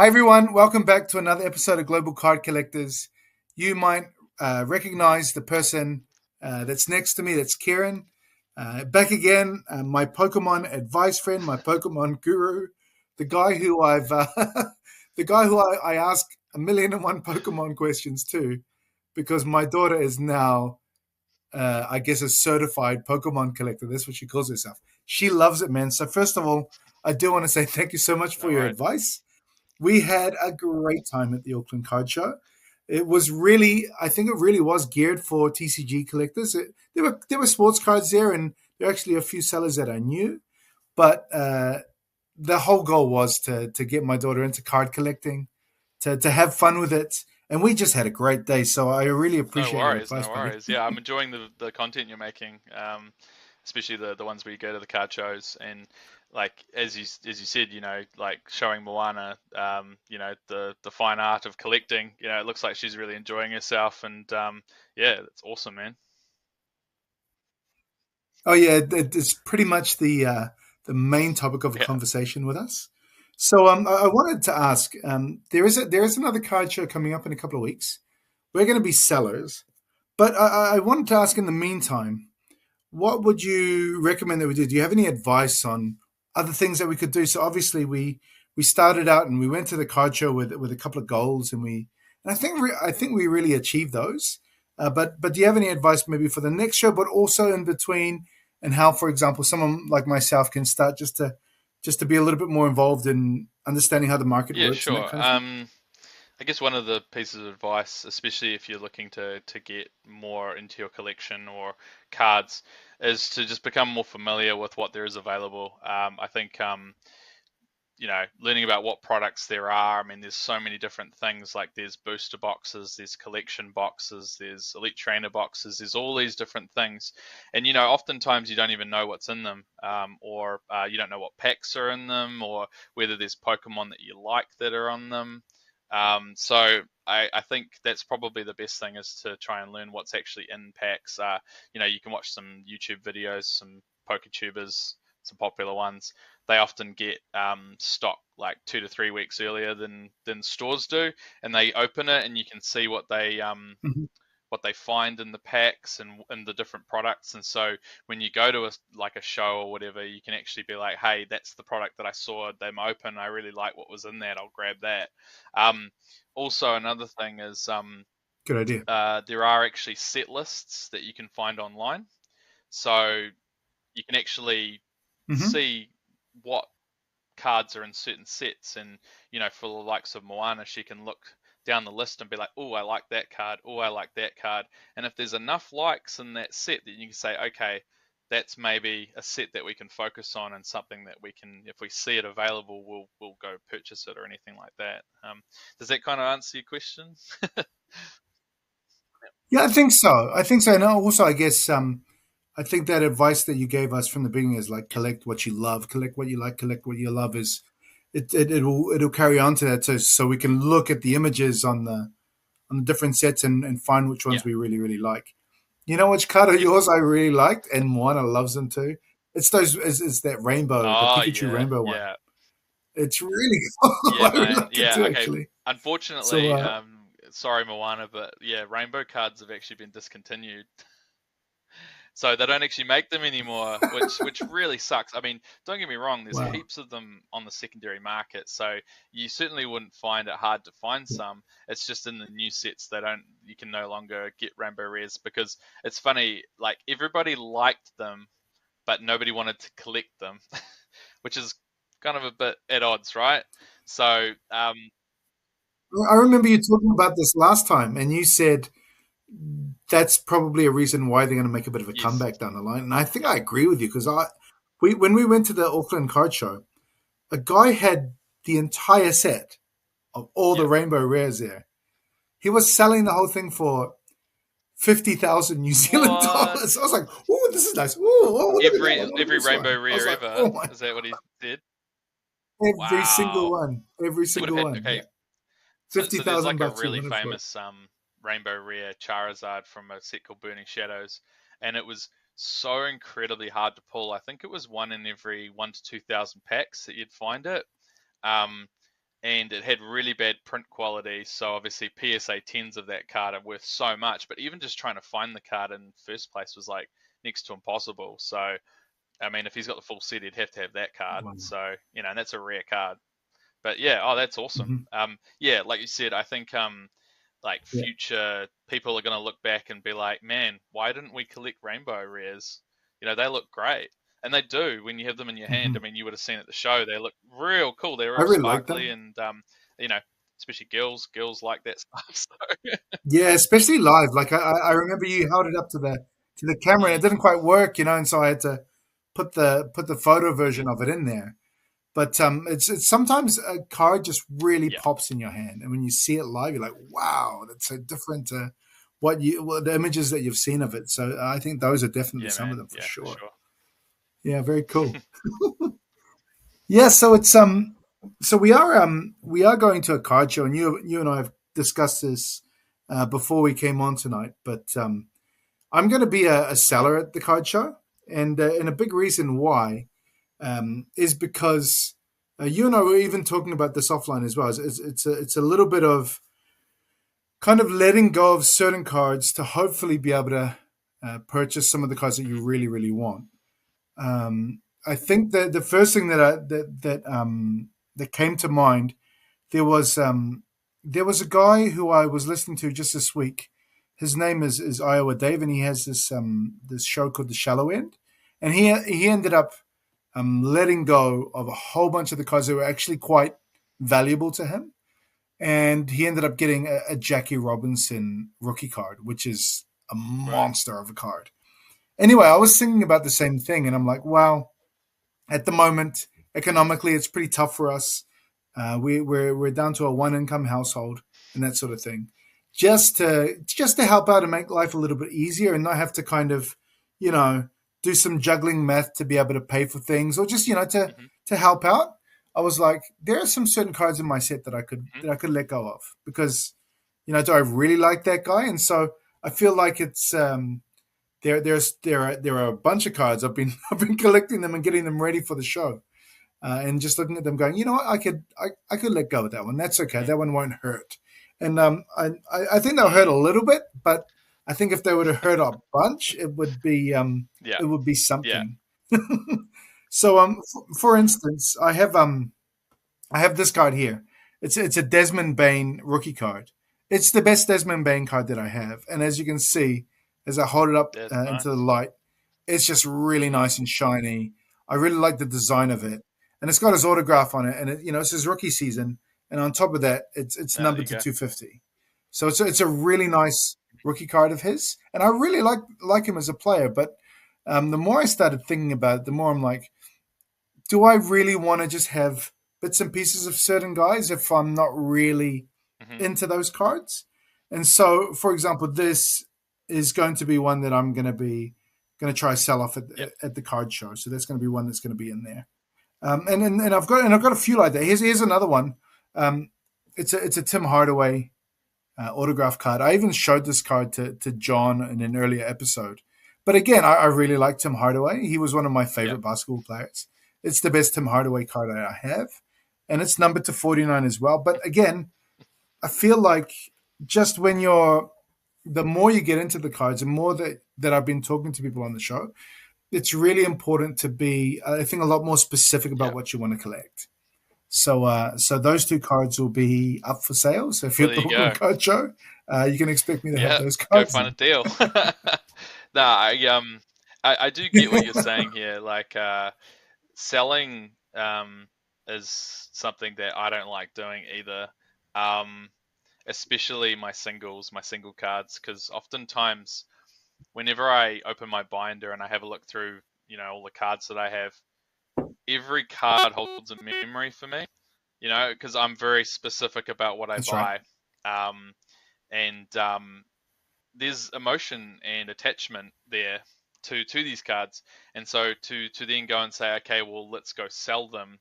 Hi, everyone. Welcome back to another episode of Global Card Collectors. You might recognize the person that's next to me. That's Kieran. Back again, my Pokemon advice friend, my Pokemon guru, the guy who I ask a million and one Pokemon questions to, because my daughter is now, I guess, a certified Pokemon collector. That's what she calls herself. She loves it, man. So first of all, I do want to say thank you so much No for your worries. advice. We had a great time at the Auckland Card Show. It was really, I think it really was geared for TCG collectors. There were sports cards there, and there were actually a few sellers that I knew. But the whole goal was to get my daughter into card collecting, to have fun with it, and we just had a great day. So I really No appreciate your worries. advice, No buddy. worries. Yeah, I'm enjoying the content you're making, especially the ones where you go to the card shows and like as you said, like showing Moana, the fine art of collecting. It looks like she's really enjoying herself, and yeah, that's awesome, man. Oh yeah, it's pretty much the main topic of a Yeah. conversation with us. So I wanted to ask, there is another card show coming up in a couple of weeks. We're going to be sellers, but I wanted to ask in the meantime, what would you recommend that we do? Do you have any advice on other things that we could do? So obviously we started out and we went to the card show with a couple of goals, and I think we really achieved those. But do you have any advice maybe for the next show, but also in between, and how, for example, someone like myself can start just to be a little bit more involved in understanding how the market Yeah, works and that sure. kind of thing? I guess one of the pieces of advice, especially if you're looking to get more into your collection or cards, is to just become more familiar with what there is available. I think learning about what products there are. I mean, there's so many different things. Like there's booster boxes, there's collection boxes, there's elite trainer boxes. There's all these different things, and oftentimes you don't even know what's in them, or you don't know what packs are in them, or whether there's Pokemon that you like that are on them. So I think that's probably the best thing is to try and learn what's actually in packs. You can watch some YouTube videos, some PokeTubers, some popular ones. They often get stock like 2 to 3 weeks earlier than stores do, and they open it and you can see Mhm. what they find in the packs and the different products. And so when you go to like a show or whatever, you can actually be like, hey, that's the product that I saw them open. I really like what was in that. I'll grab that. Um, Also, another thing is Good idea. there are actually set lists that you can find online. So you can actually Hmm. see what cards are in certain sets, and for the likes of Moana, she can look down the list and be like, oh, I like that card, oh, I like that card. And if there's enough likes in that set, that you can say, okay, that's maybe a set that we can focus on, and something that we can, if we see it available, we'll go purchase it or anything like that. Does that kind of answer your question? Yeah, I think so. I think so. And also, I guess I think that advice that you gave us from the beginning is like Yeah, collect what you love, collect what you like, collect what you love is it'll carry on to that, so we can look at the images on the different sets and find which yeah, ones we really really like. You know which card of yes. yours I really liked, and Moana loves them too. It's that rainbow, the Oh Pikachu yeah, rainbow one. yeah. It's really cool. Yeah, I really man. like it Yeah, too, okay. actually. So Unfortunately, sorry, Moana, but yeah, rainbow cards have actually been discontinued. So they don't actually make them anymore, which really sucks. I mean, don't get me wrong, there's wow. heaps of them on the secondary market, so you certainly wouldn't find it hard to find Yeah. some. It's just in the new sets they don't you can no longer get rainbow rares, because it's funny, like everybody liked them, but nobody wanted to collect them, which is kind of a bit at odds, right? So, I remember you talking about this last time, and you said that's probably a reason why they're going to make a bit of a yes, comeback down the line. And I think yeah, I agree with you because we when we went to the Auckland Card Show, a guy had the entire set of all the yeah. rainbow rares there. He was selling the whole thing for 50,000 New Zealand What? dollars. I was like, "Oh, this is nice. Oh, what have we got? Every What of every this rainbow one?" I was rare like, ever? "Oh my!" Is that what he did? Every single Wow. one, every He would have single had, one. okay. Yeah, So there's like a $50,000 he really wanted for it. famous rainbow rare Charizard from a set called Burning Shadows, and it was so incredibly hard to pull. I think it was one in every 1 to 2,000 packs that you'd find it. Um, and it had really bad print quality. So obviously PSA 10s of that card are worth so much, but even just trying to find the card in first place was like next to impossible. So I mean, if he's got the full set, he'd have to have that card. Wow. So and that's a rare card. But yeah, oh, that's awesome. Hmm. Yeah, like you said, I think like Yeah. future people are going to look back and be like, man, why didn't we collect rainbow rares? They look great. And they do when you have them in your hand. I Hmm. mean, you would have seen at the show. They look real cool. They're I real really like sparkly, them. and you know, especially girls like that stuff. So, Yeah, especially live. Like I remember you held it up to the camera and it mm, didn't quite work, and so I had to put the photo version of it in there. But it's sometimes a card just really yeah, pops in your hand, and when you see it live, you're like, "Wow, that's so different to the images that you've seen of it." So I think those are definitely yeah, some of man, them for yeah, for sure. sure. Yeah, very cool. Yeah, so so we are going to a card show, and you and I have discussed this before we came on tonight. But I'm going to be a seller at the card show, and a big reason why is because you and I were even talking about this offline as well. It's a little bit of kind of letting go of certain cards to hopefully be able to purchase some of the cards that you Hmm. really want. I think that the first thing that came to mind, there was um, there was a guy who I was listening to just this week. His name is Iowa Dave, and he has this show called The Shallow End, and he ended up letting go of a whole bunch of the cards that were actually quite valuable to him, and he ended up getting a Jackie Robinson rookie card, which is a Right. monster of a card. Anyway, I was thinking about the same thing, and I'm like, wow, at the moment, economically, it's pretty tough for us. We're down to a one income household and that sort of thing. Just to help out and make life a little bit easier and not have to kind of, you know, do some juggling math to be able to pay for things or just Hmm. to help out. I was like, there are some certain cards in my set that I could Hmm. let go of because, do I really like that guy? And so I feel like it's there are a bunch of cards. I've been collecting them and getting them ready for the show, and just looking at them, going, you know what, I could let go of that one. That's okay. Hmm. That one won't hurt. And I think they'll hurt Mm, a little bit, but I think if they were to hurt a bunch, yeah. it would be Yeah. something. So for instance, I have this card here. It's a Desmond Bain rookie card. It's the best Desmond Bain card that I have, and as you can see, as I hold it up That's into the nice. light, it's just really Mm, nice and shiny. I really like the design of it, and it's got his autograph on it, and it's his rookie season, and on top of that, it's there numbered you to go. 250. So it's a really nice rookie card of his, and I really like him as a player. But the more I started thinking about it, the more I'm like, do I really want to just have bits and pieces of certain guys if I'm not really Hmm. into those cards? And so, for example, this is going to be one that I'm going to try sell off Yep. at the card show. So that's going to be one that's going to be in there. And I've got a few like that. Here's another one. Um, it's a Tim Hardaway autograph card. I even showed this card to John in an earlier episode. But again, I really like Tim Hardaway. He was one of my Yep. favorite basketball players. It's the best Tim Hardaway card I have. And it's numbered to 49 as well. But again, I feel like just the more you get into the cards, the more that I've been talking to people on the show, it's really important to be, I think, a lot more specific about Yep. what you want to collect. So those two cards will be up for sale. So if you're Well, at there the you Brooklyn go. Card Show, you can expect me to have Yeah. those Go cards find a in. deal. Nah, I do get what you're saying here. Like, selling is something that I don't like doing either. Um, Especially my single cards, because oftentimes whenever I open my binder and I have a look through, all the cards that I have, every card holds a memory for me. Because I'm very specific about what I That's right. buy. Um, and there's emotion and attachment there to these cards, and so to then go and say, okay, well, let's go sell them.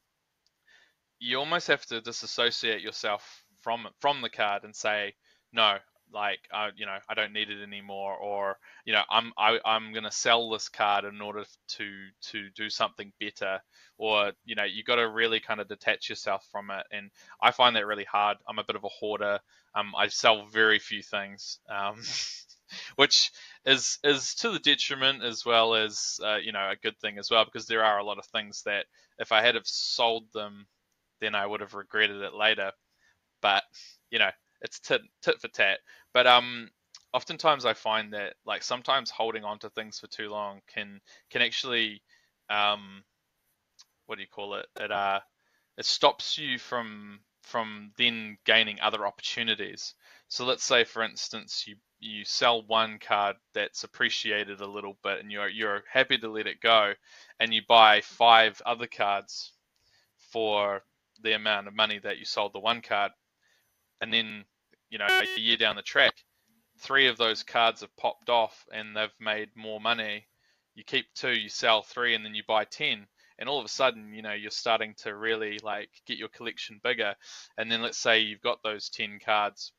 You almost have to disassociate yourself from the card and say, no. like I don't need it anymore, or I'm gonna sell this card in order to do something better, or you got to really kind of detach yourself from it. And I find that really hard. I'm a bit of a hoarder. I sell very few things, which is to the detriment as well as a good thing as well, because there are a lot of things that if I had have sold them, then I would have regretted it later. But you know, it's tit for tat. But oftentimes I find that like sometimes holding on to things for too long can actually um, what do you call it? It stops you from then gaining other opportunities. So let's say, for instance, you sell one card that's appreciated a little bit, and you're happy to let it go, and you buy five other cards for the amount of money that you sold the one card, and then a year down the track, three of those cards have popped off and they've made more money. You keep two, you sell three, and then you buy 10. And all of a sudden, you're starting to really like get your collection bigger. And then let's say you've got those 10 cards,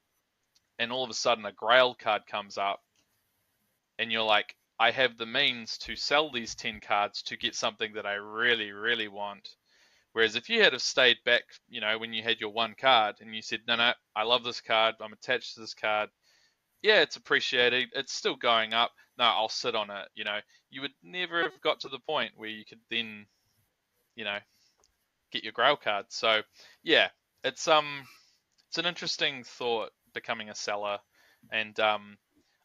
and all of a sudden a Grail card comes up, and you're like, I have the means to sell these 10 cards to get something that I really, really want. Whereas if you had have stayed back, when you had your one card and you said, no, no, I love this card, I'm attached to this card, yeah, it's appreciated. It's still going up. No, I'll sit on it. You would never have got to the point where you could then, you know, get your Grail card. So, yeah, it's an interesting thought becoming a seller, and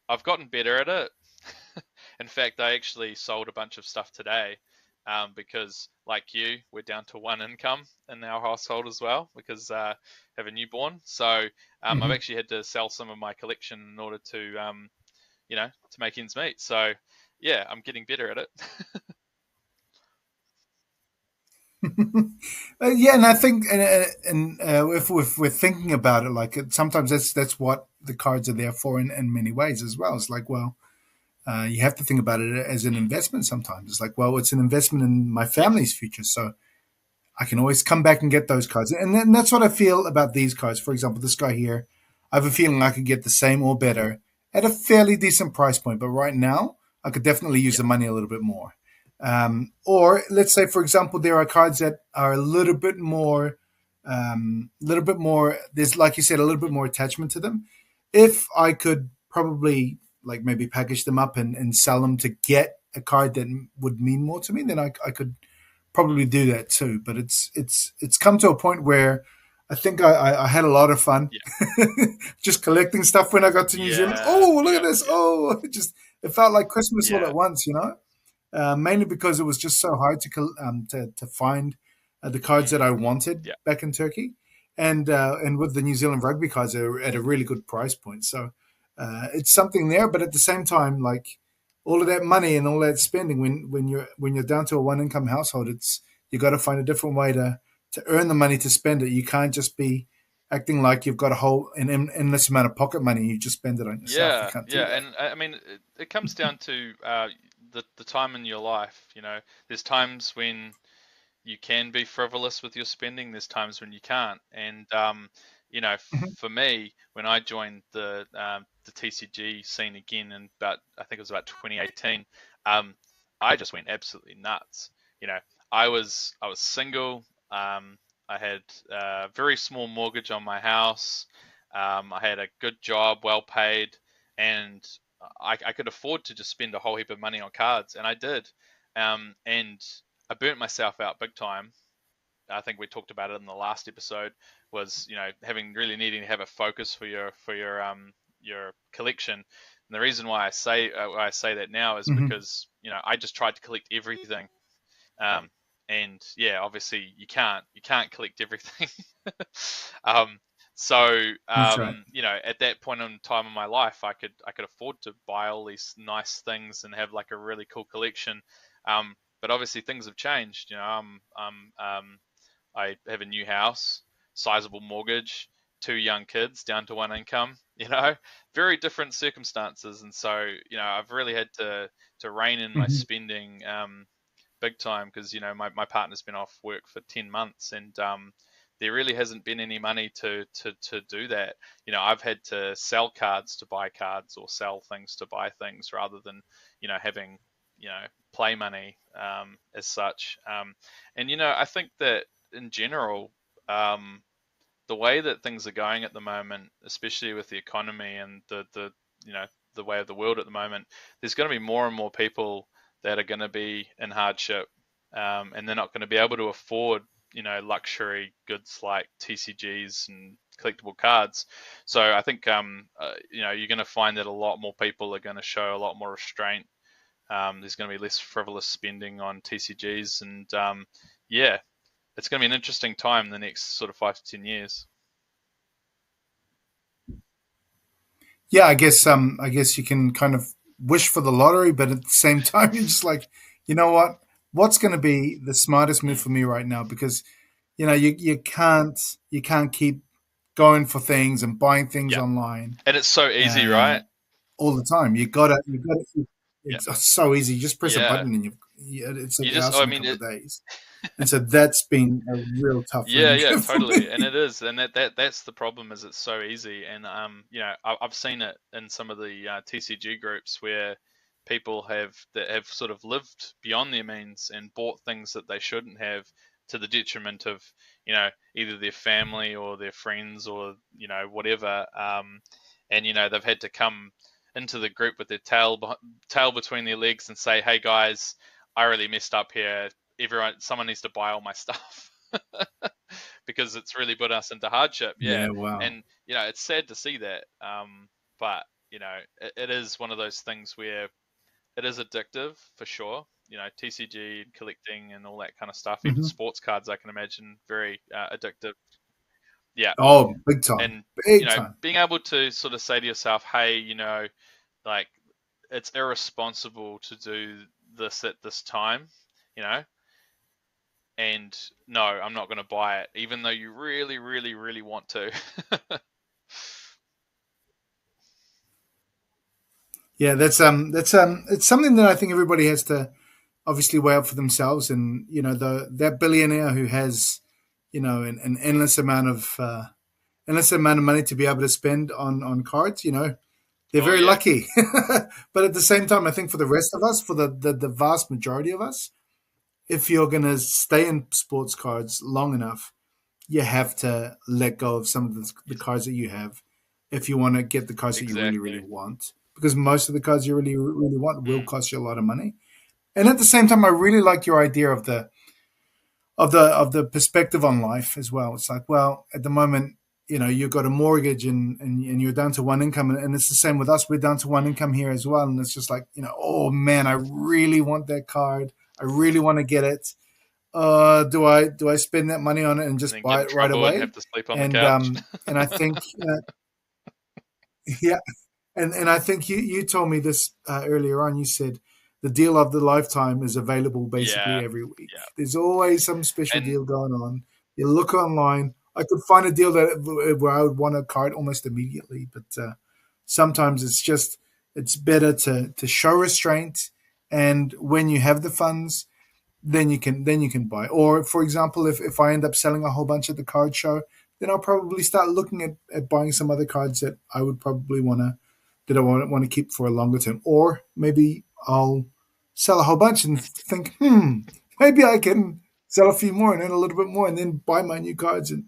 I've gotten better at it. In fact, I actually sold a bunch of stuff today because, like you, we're down to one income in our household as well because I have a newborn. So I've Hmm. actually had to sell some of my collection in order to make ends meet. So yeah, I'm getting better at it. Yeah, and I think, if we're thinking about it, like sometimes that's what the cards are there for in many ways as well. It's like, well, you have to think about it as an Mm, investment. Sometimes it's like, well, it's an investment in my yes. family's future, so I can always come back and get those cards. And then that's what I feel about these cards. For example, this guy here, I have a feeling I could get the same or better at a fairly decent price point. But right now, I could definitely use Yeah. the money a little bit more. Or let's say, for example, there are cards that are a little bit more, there's, like you said, a little bit Hmm. more attachment to them. If I could probably like maybe package them up and sell them to get a card that would mean more to me, then I could probably do that too. But it's come to a point where I think I had a lot of fun Yeah. just collecting stuff when I got to New Zealand. Yeah. Oh, look at Yeah. this! Yeah. Oh, it felt like Christmas all Yeah. at once, mainly because it was just so hard to find the cards that I Mm, wanted yeah. back in Turkey, and with the New Zealand rugby cards, they're at a really good price point. So it's something there, but at the same time, like all of that money and all that spending, when you're down to a one income household, it's you got to find a different way to earn the money to spend it. You can't just be acting like you've got a whole endless amount of pocket money and you just spend it on yourself. You Yeah. can't do Yeah. that. And I mean, it comes down to the time in your life. There's times when you can be frivolous with your spending. There's times when you can't. And Hmm. for me, when I joined the TCG scene again in about, I think it was about 2018, um, I just went absolutely nuts. You know, I was single. I had a very small mortgage on my house. I had a good job, well paid, and I could afford to just spend a whole heap of money on cards, and I did. And I burnt myself out big time. I think we talked about it in the last episode. Was having really needing to have a focus for your collection. And the reason why I say that now is Hmm. because I just tried to collect everything. Um, and yeah, obviously you can't collect everything. um, so That's right. at that point in time in my life, I could afford to buy all these nice things and have like a really cool collection. But obviously things have changed. I have a new house, sizable mortgage, two young kids, down to one income. Very different circumstances, and so I've really had to rein in my Hmm. spending big time because my partner's been off work for 10 months, and there really hasn't been any money to do that. I've had to sell cards to buy cards, or sell things to buy things, rather than having play money, as such. And I think that in general, um, the way that things are going at the moment, especially with the economy and you know the way of the world at the moment, there's going to be more and more people that are going to be in hardship, and they're not going to be able to afford luxury goods like TCGs and collectible cards. So I think you're going to find that a lot more people are going to show a lot more restraint. There's going to be less frivolous spending on TCGs, and yeah, it's going to be an interesting time the next sort of 5 to 10 years. Yeah, I guess you can kind of wish for the lottery, but at the same time, you're just like, you know what? What's going to be the smartest move Mm. for me right now? Because you can't keep going for things and buying things Yeah, online and it's so easy, uh, right? all the time. You got to. Yeah, It's so easy. You just press a yeah. button and it's at You the just, house I in a mean, couple of days. And so that's been a real tough yeah, learning yeah, curve for totally, and me. it is, and that's the problem, is it's so easy, and I've seen it in some of the TCG groups where people that have sort of lived beyond their means and bought things that they shouldn't have, to the detriment of either their family or their friends, or whatever, and they've had to come into the group with their tail between their legs and say, "Hey guys, I really messed up here. Someone needs to buy all my stuff." Because it's really put us into hardship. Yeah, Yeah, wow. and it's sad to see that. But it is one of those things where it is addictive for sure. TCG and collecting and all that kind of stuff. Even Hmm. sports cards, I can imagine, very addictive. Yeah, Oh, big time, and big time. being able to sort of say to yourself, hey, like, it's irresponsible to do this at this time. You know, and no, I'm not going to buy it, even though you really, really, really want to. Yeah, it's something that I think everybody has to obviously weigh up for themselves. And the that billionaire who has an endless amount of money to be able to spend on cards. They're Oh very yeah. lucky. But at the same time, I think for the rest of us, for the vast majority of us, if you're going to stay in sports cards long enough, you have to let go of some of the Yes, cards that you have if you want to get the cards that you really, really exactly. want. Because most of the cards you really, really want will Mm, cost you a lot of money. And at the same time, I really like your idea of the perspective on life as well. It's like, well, at the moment, you've got a mortgage and you're down to one income, and it's the same with us. We're down to one mm. income here as well, and it's just like, oh man, I really want that card. I really want to get it. Do I spend that money on it and And just then get buy in it right trouble and have away? to sleep on the And couch. um and I think yeah, and I think you told me this earlier on. You said the deal of the lifetime is available basically Yeah, every week. yeah, There's always some special and deal going on. You look online. I could find a deal where I would want a card almost immediately, but sometimes it's better to show restraint, and when you have the funds, then you can buy. Or for example, if I end up selling a whole bunch at the card show, then I'll probably start looking at buying some other cards that I would probably want to keep for a longer term. Or maybe I'll sell a whole bunch and think, maybe I can sell a few more and earn a little bit more, and then buy my new cards and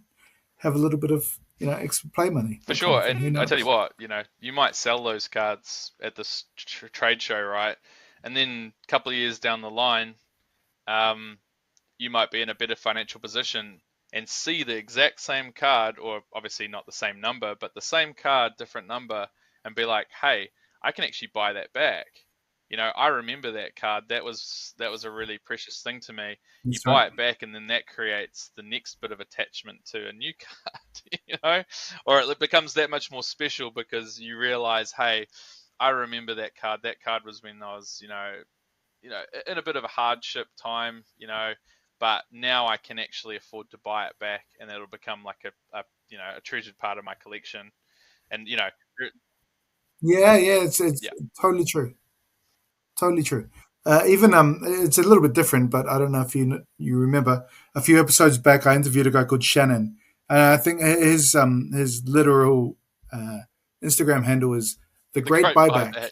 have a little bit of extra play money, for that kind sure. of thing. Who And I tell you knows? what, you might sell those cards at this trade show, right? And then a couple of years down the line, um, you might be in a better financial position and see the exact same card, or obviously not the same number, but the same card, different number, and be like, hey, I can actually buy that back. I remember that card. That was a really precious thing to me. You That's right. buy it back, and then that creates the next bit of attachment to a new card, or it becomes that much more special because you realize, hey, I remember that card. That card was when I was, in a bit of a hardship time, but now I can actually afford to buy it back, and it'll become like a treasured part of my collection. And Yeah, yeah, it's yeah, totally true. Totally true. Even it's a little bit different, but I don't know if you remember a few episodes back. I interviewed a guy called Shannon, And I think his literal uh, Instagram handle is the The Great great Buyback. buyback.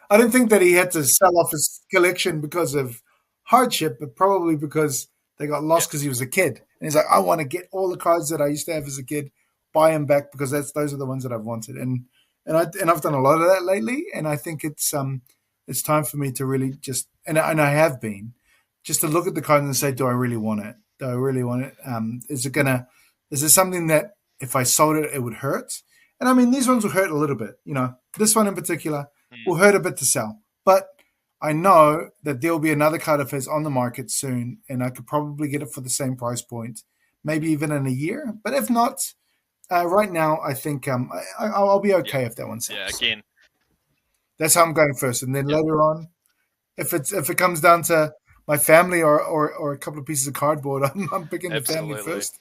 I don't think that he had to sell off his collection because of hardship, but probably because they got Yeah. lost because he was a kid. And he's like, I want to get all the cards that I used to have as a kid, buy them back because those are the ones that I've wanted. And I've done a lot of that lately, and I think it's time for me to really just and I have been just to look at the cards and say, Mm, do I really want it? Do I really want it? Is it something that if I sold it, it would hurt? And I mean, these ones will hurt a little bit. You know, this one in particular mm, will hurt a bit to sell. But I know that there'll be another card of his on the market soon, and I could probably get it for the same price point, maybe even in a year. But if not, right now, I think I'll be yeah. okay if that one Yeah. sells. Again. That's how I'm going first, and then Yep. later on, if it comes down to my family or a couple of pieces of cardboard, I'm picking the family Absolutely. first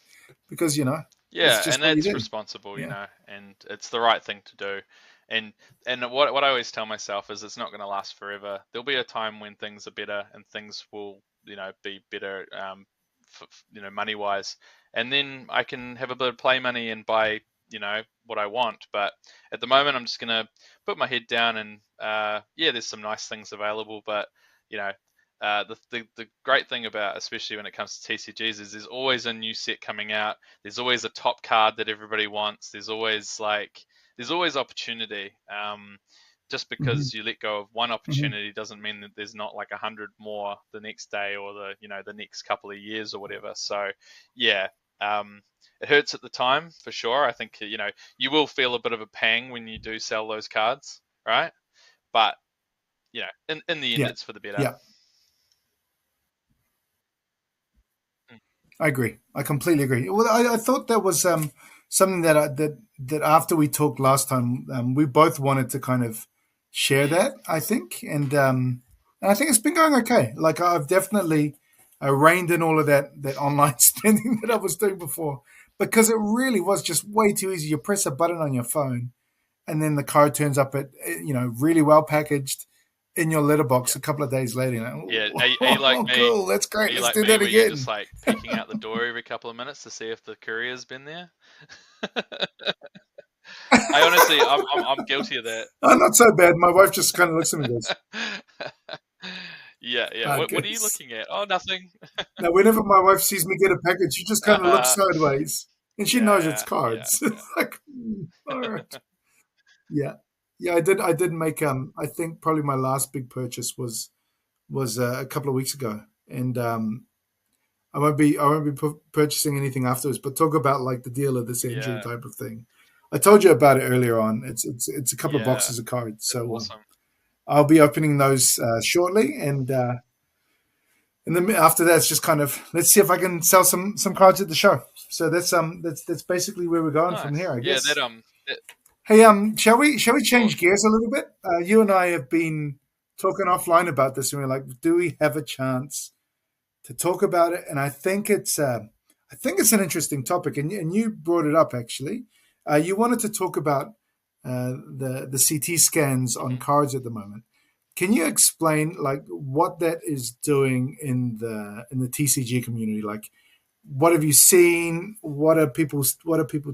because you know it's Yeah, just and what you that's do. responsible, Yeah. and it's the right thing to do. And what I always tell myself is it's not going to last forever. There'll be a time when things are better and things will, be better, money wise, and then I can have a bit of play money and buy, what I want. But at the moment, I'm just going to put my head down and yeah, there's some nice things available, but you know. The great thing about, especially when it comes to TCGs, is there's always a new set coming out. There's always a top card that everybody wants. There's always opportunity. Just Hmm. because you let go of one Hmm. opportunity doesn't mean that there's not like 100 more the next day or the next couple of years or whatever. So yeah, it hurts at the time for sure. I think you will feel a bit of a pang when you do sell those cards, right? But in the end, Yeah. it's for the better. Yeah. Mm, I agree. I completely agree. Well, I thought that was something that after we talked last time, we both wanted to kind of share mm, that. I think, and I think it's been going okay. Like I've definitely reined in all of that online spending that I yeah, was doing before because it really was just way too easy. You press a button on your phone, and then the card turns up at really well packaged in your letterbox yeah. a couple of days later. Yeah, are you like Oh, me? cool, that's Are great. you Let's like do me that where you're just again. like peeking out the door every couple of minutes to see if the courier's been there? I honestly, I'm guilty of that. Oh, not so bad. My wife just kind of looks at me and goes, Yeah, yeah. "Ah, What are you goodness." looking at? Oh, nothing. Now, whenever my wife sees me get a package, she just kind of looks sideways, and she knows it's Yeah, yeah, cards. yeah, Like, all right, yeah, yeah. I did make I think probably my last big purchase was a couple of weeks ago, and I won't be purchasing anything afterwards. But talk about like the deal of the century yeah, type of thing. I told you about it earlier on. It's a couple of yeah. boxes of cards, That's so awesome. I'll be opening those shortly, and then after that, it's just kind of let's see if I can sell some cards at the show. So that's basically where we're going from Nice. here, I Yeah, guess. that Hey, shall we cool. change gears a little bit? You and I have been talking offline about this, and we're like, do we have a chance to talk about it? And I think it's an interesting topic, and you brought it up actually. You wanted to talk about the CT scans on Hmm. cards at the moment. Can you explain like what that is doing in the TCG community? Like, what have you seen? What are people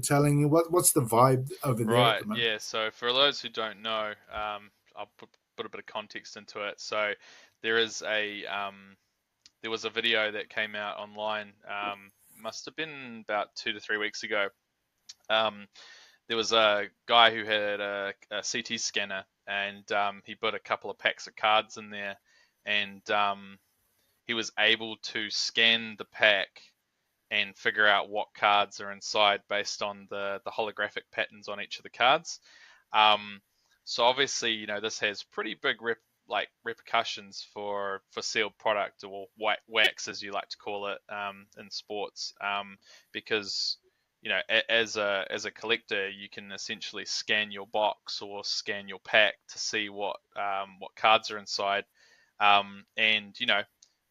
telling you? What's the vibe over there at Right. the moment? Yeah. So for those who don't know, I'll put a bit of context into it. So there is a there was a video that came out online. Must have been about 2 to 3 weeks ago. Um, there was a guy who had a CT scanner, and he put a couple of packs of cards in there, and he was able to scan the pack and figure out what cards are inside based on the holographic patterns on each of the cards. Um, so obviously, this has pretty big repercussions for sealed product, or wax as you like to call it, in sports, because as a collector, you can essentially scan your box or scan your pack to see what cards are inside, and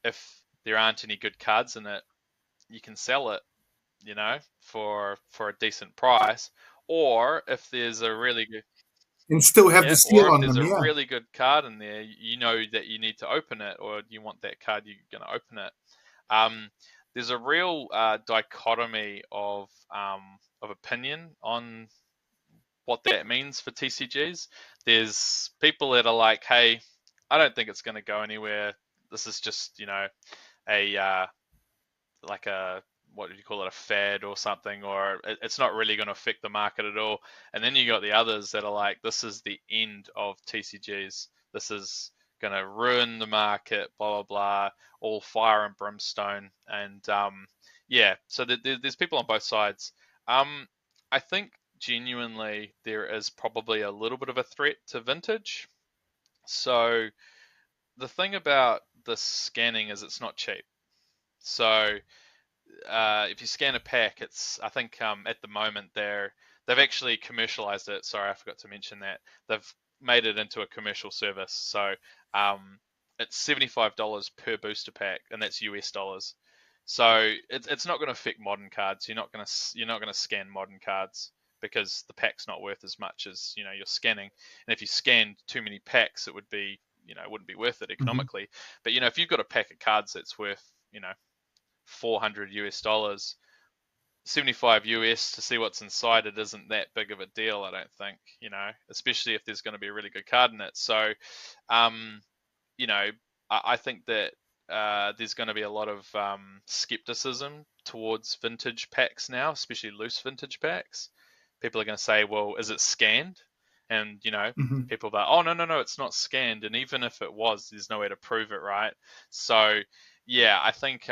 if there aren't any good cards in it, you can sell it, for a decent price. Or if there's a really good And still have the yeah, or seal if on there's them, a yeah. really good card in there, you know that you need to open it, or you want that card, you're going to open it. Um, there's a real dichotomy of opinion on what that means for TCGs. There's people that are like, hey, I don't think it's going to go anywhere. This is just, a like a what did you call it, a fad or something, or it's not really going to affect the market at all. And then you got the others that are like, this is the end of TCGs. This is going to ruin the market, blah blah blah, all fire and brimstone. And yeah, so there's people on both sides. I think genuinely there is probably a little bit of a threat to vintage. So the thing about the scanning is it's not cheap. So if you scan a pack, it's I think at the moment they've actually commercialized it. Sorry, I forgot to mention that they've made it into a commercial service. So um, it's $75 per booster pack, and that's US dollars. So it's not going to affect modern cards. You're not going to scan modern cards because the pack's not worth as much as you're scanning. And if you scanned too many packs, it wouldn't be worth it Hmm. economically. But if you've got a pack of cards that's worth 400 US dollars, 75 US to see what's inside it isn't that big of a deal, I don't think, especially if there's going to be a really good card in it. So, um, you know, I think that there's going to be a lot of skepticism towards vintage packs now, especially loose vintage packs. People are going to say, well, is it scanned? And, Hmm. people are like, oh, no, no, no, it's not scanned. And even if it was, there's no way to prove it, right? So, yeah, I think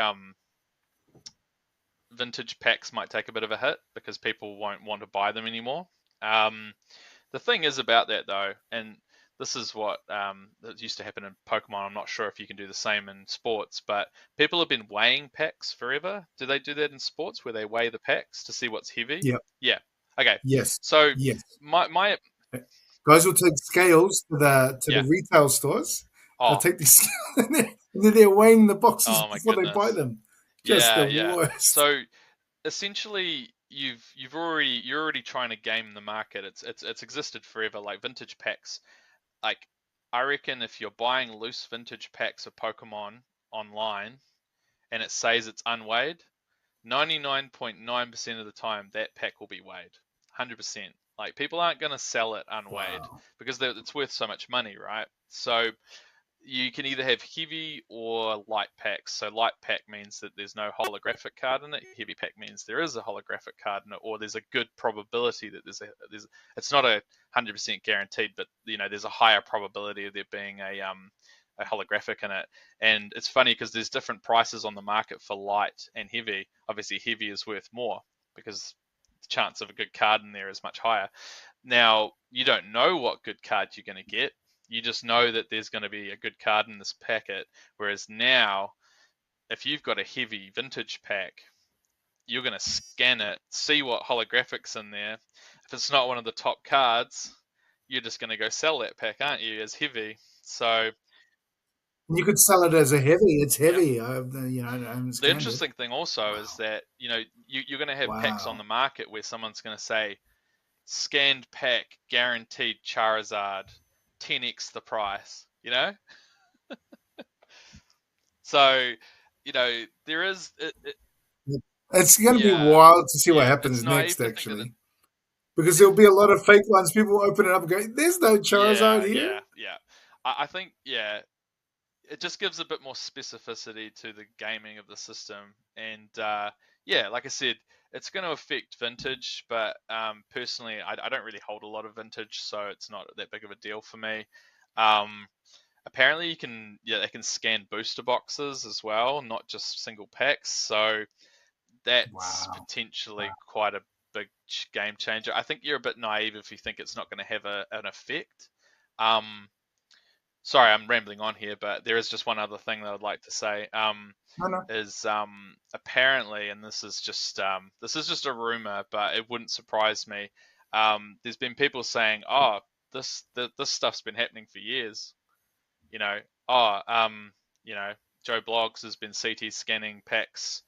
vintage packs might take a bit of a hit because people won't want to buy them anymore. Um, the thing is about that though, and this is what that used to happen in Pokemon. I'm not sure if you can do the same in sports, but people have been weighing packs forever. Do they do that in sports where they weigh the packs to see what's heavy? Yeah. Yeah. Okay. Yes. So Yes. my Guys will take scales to the yeah. retail stores. They'll Oh, take these scales and then they're weighing the boxes oh my before they buy goodness. them. Just Yeah, the yeah. worst. So essentially you're already trying to game the market. It's existed forever. Like vintage packs, like I reckon if you're buying loose vintage packs of Pokemon online and it says it's unweighed, 99.9% of the time that pack will be weighed. 100%. Like people aren't going to sell it unweighed Wow. because it's worth so much money, right? So you can either have heavy or light packs. So light pack means that there's no holographic card in it. Heavy pack means there is a holographic card in it, or there's a good probability that there's. It's not 100% guaranteed, but there's a higher probability of there being a holographic in it. And it's funny because there's different prices on the market for light and heavy. Obviously, heavy is worth more because the chance of a good card in there is much higher. Now, you don't know what good card you're going to get. You just know that there's going to be a good card in this packet. Whereas now, if you've got a heavy vintage pack, you're going to scan it, see what holographics in there. If it's not one of the top cards, you're just going to go sell that pack, aren't you, as heavy? So, You could sell it as a heavy. It's yeah. heavy. I haven't The scanned it. interesting thing also is Wow. that, you're going to have packs on Wow. the market where someone's going to say, scanned pack, guaranteed Charizard, 10x the price, So, there is, It's going to be yeah, wild to see what yeah. It's happens naive next, to think that actually, because there'll be a lot of fake ones. People will open it up and go, "There's no Charizard yeah, here." yeah, yeah. I think, yeah, it just gives a bit more specificity to the gaming of the system, and yeah, like I said, it's going to affect vintage, but personally, I don't really hold a lot of vintage, so it's not that big of a deal for me. Um, Apparently, yeah, they can scan booster boxes as well, not just single packs. So that's Wow. potentially quite a big game changer. I think you're a bit naive if you think it's not going to have an effect. Um, Sorry, I'm rambling on here, but there is just one other thing that I'd like to say. No, no. Is apparently, and this is just a rumor, but it wouldn't surprise me. There's been people saying, "Oh, this stuff's been happening for years." You know, oh, you know, Joe Blogs has been CT scanning packs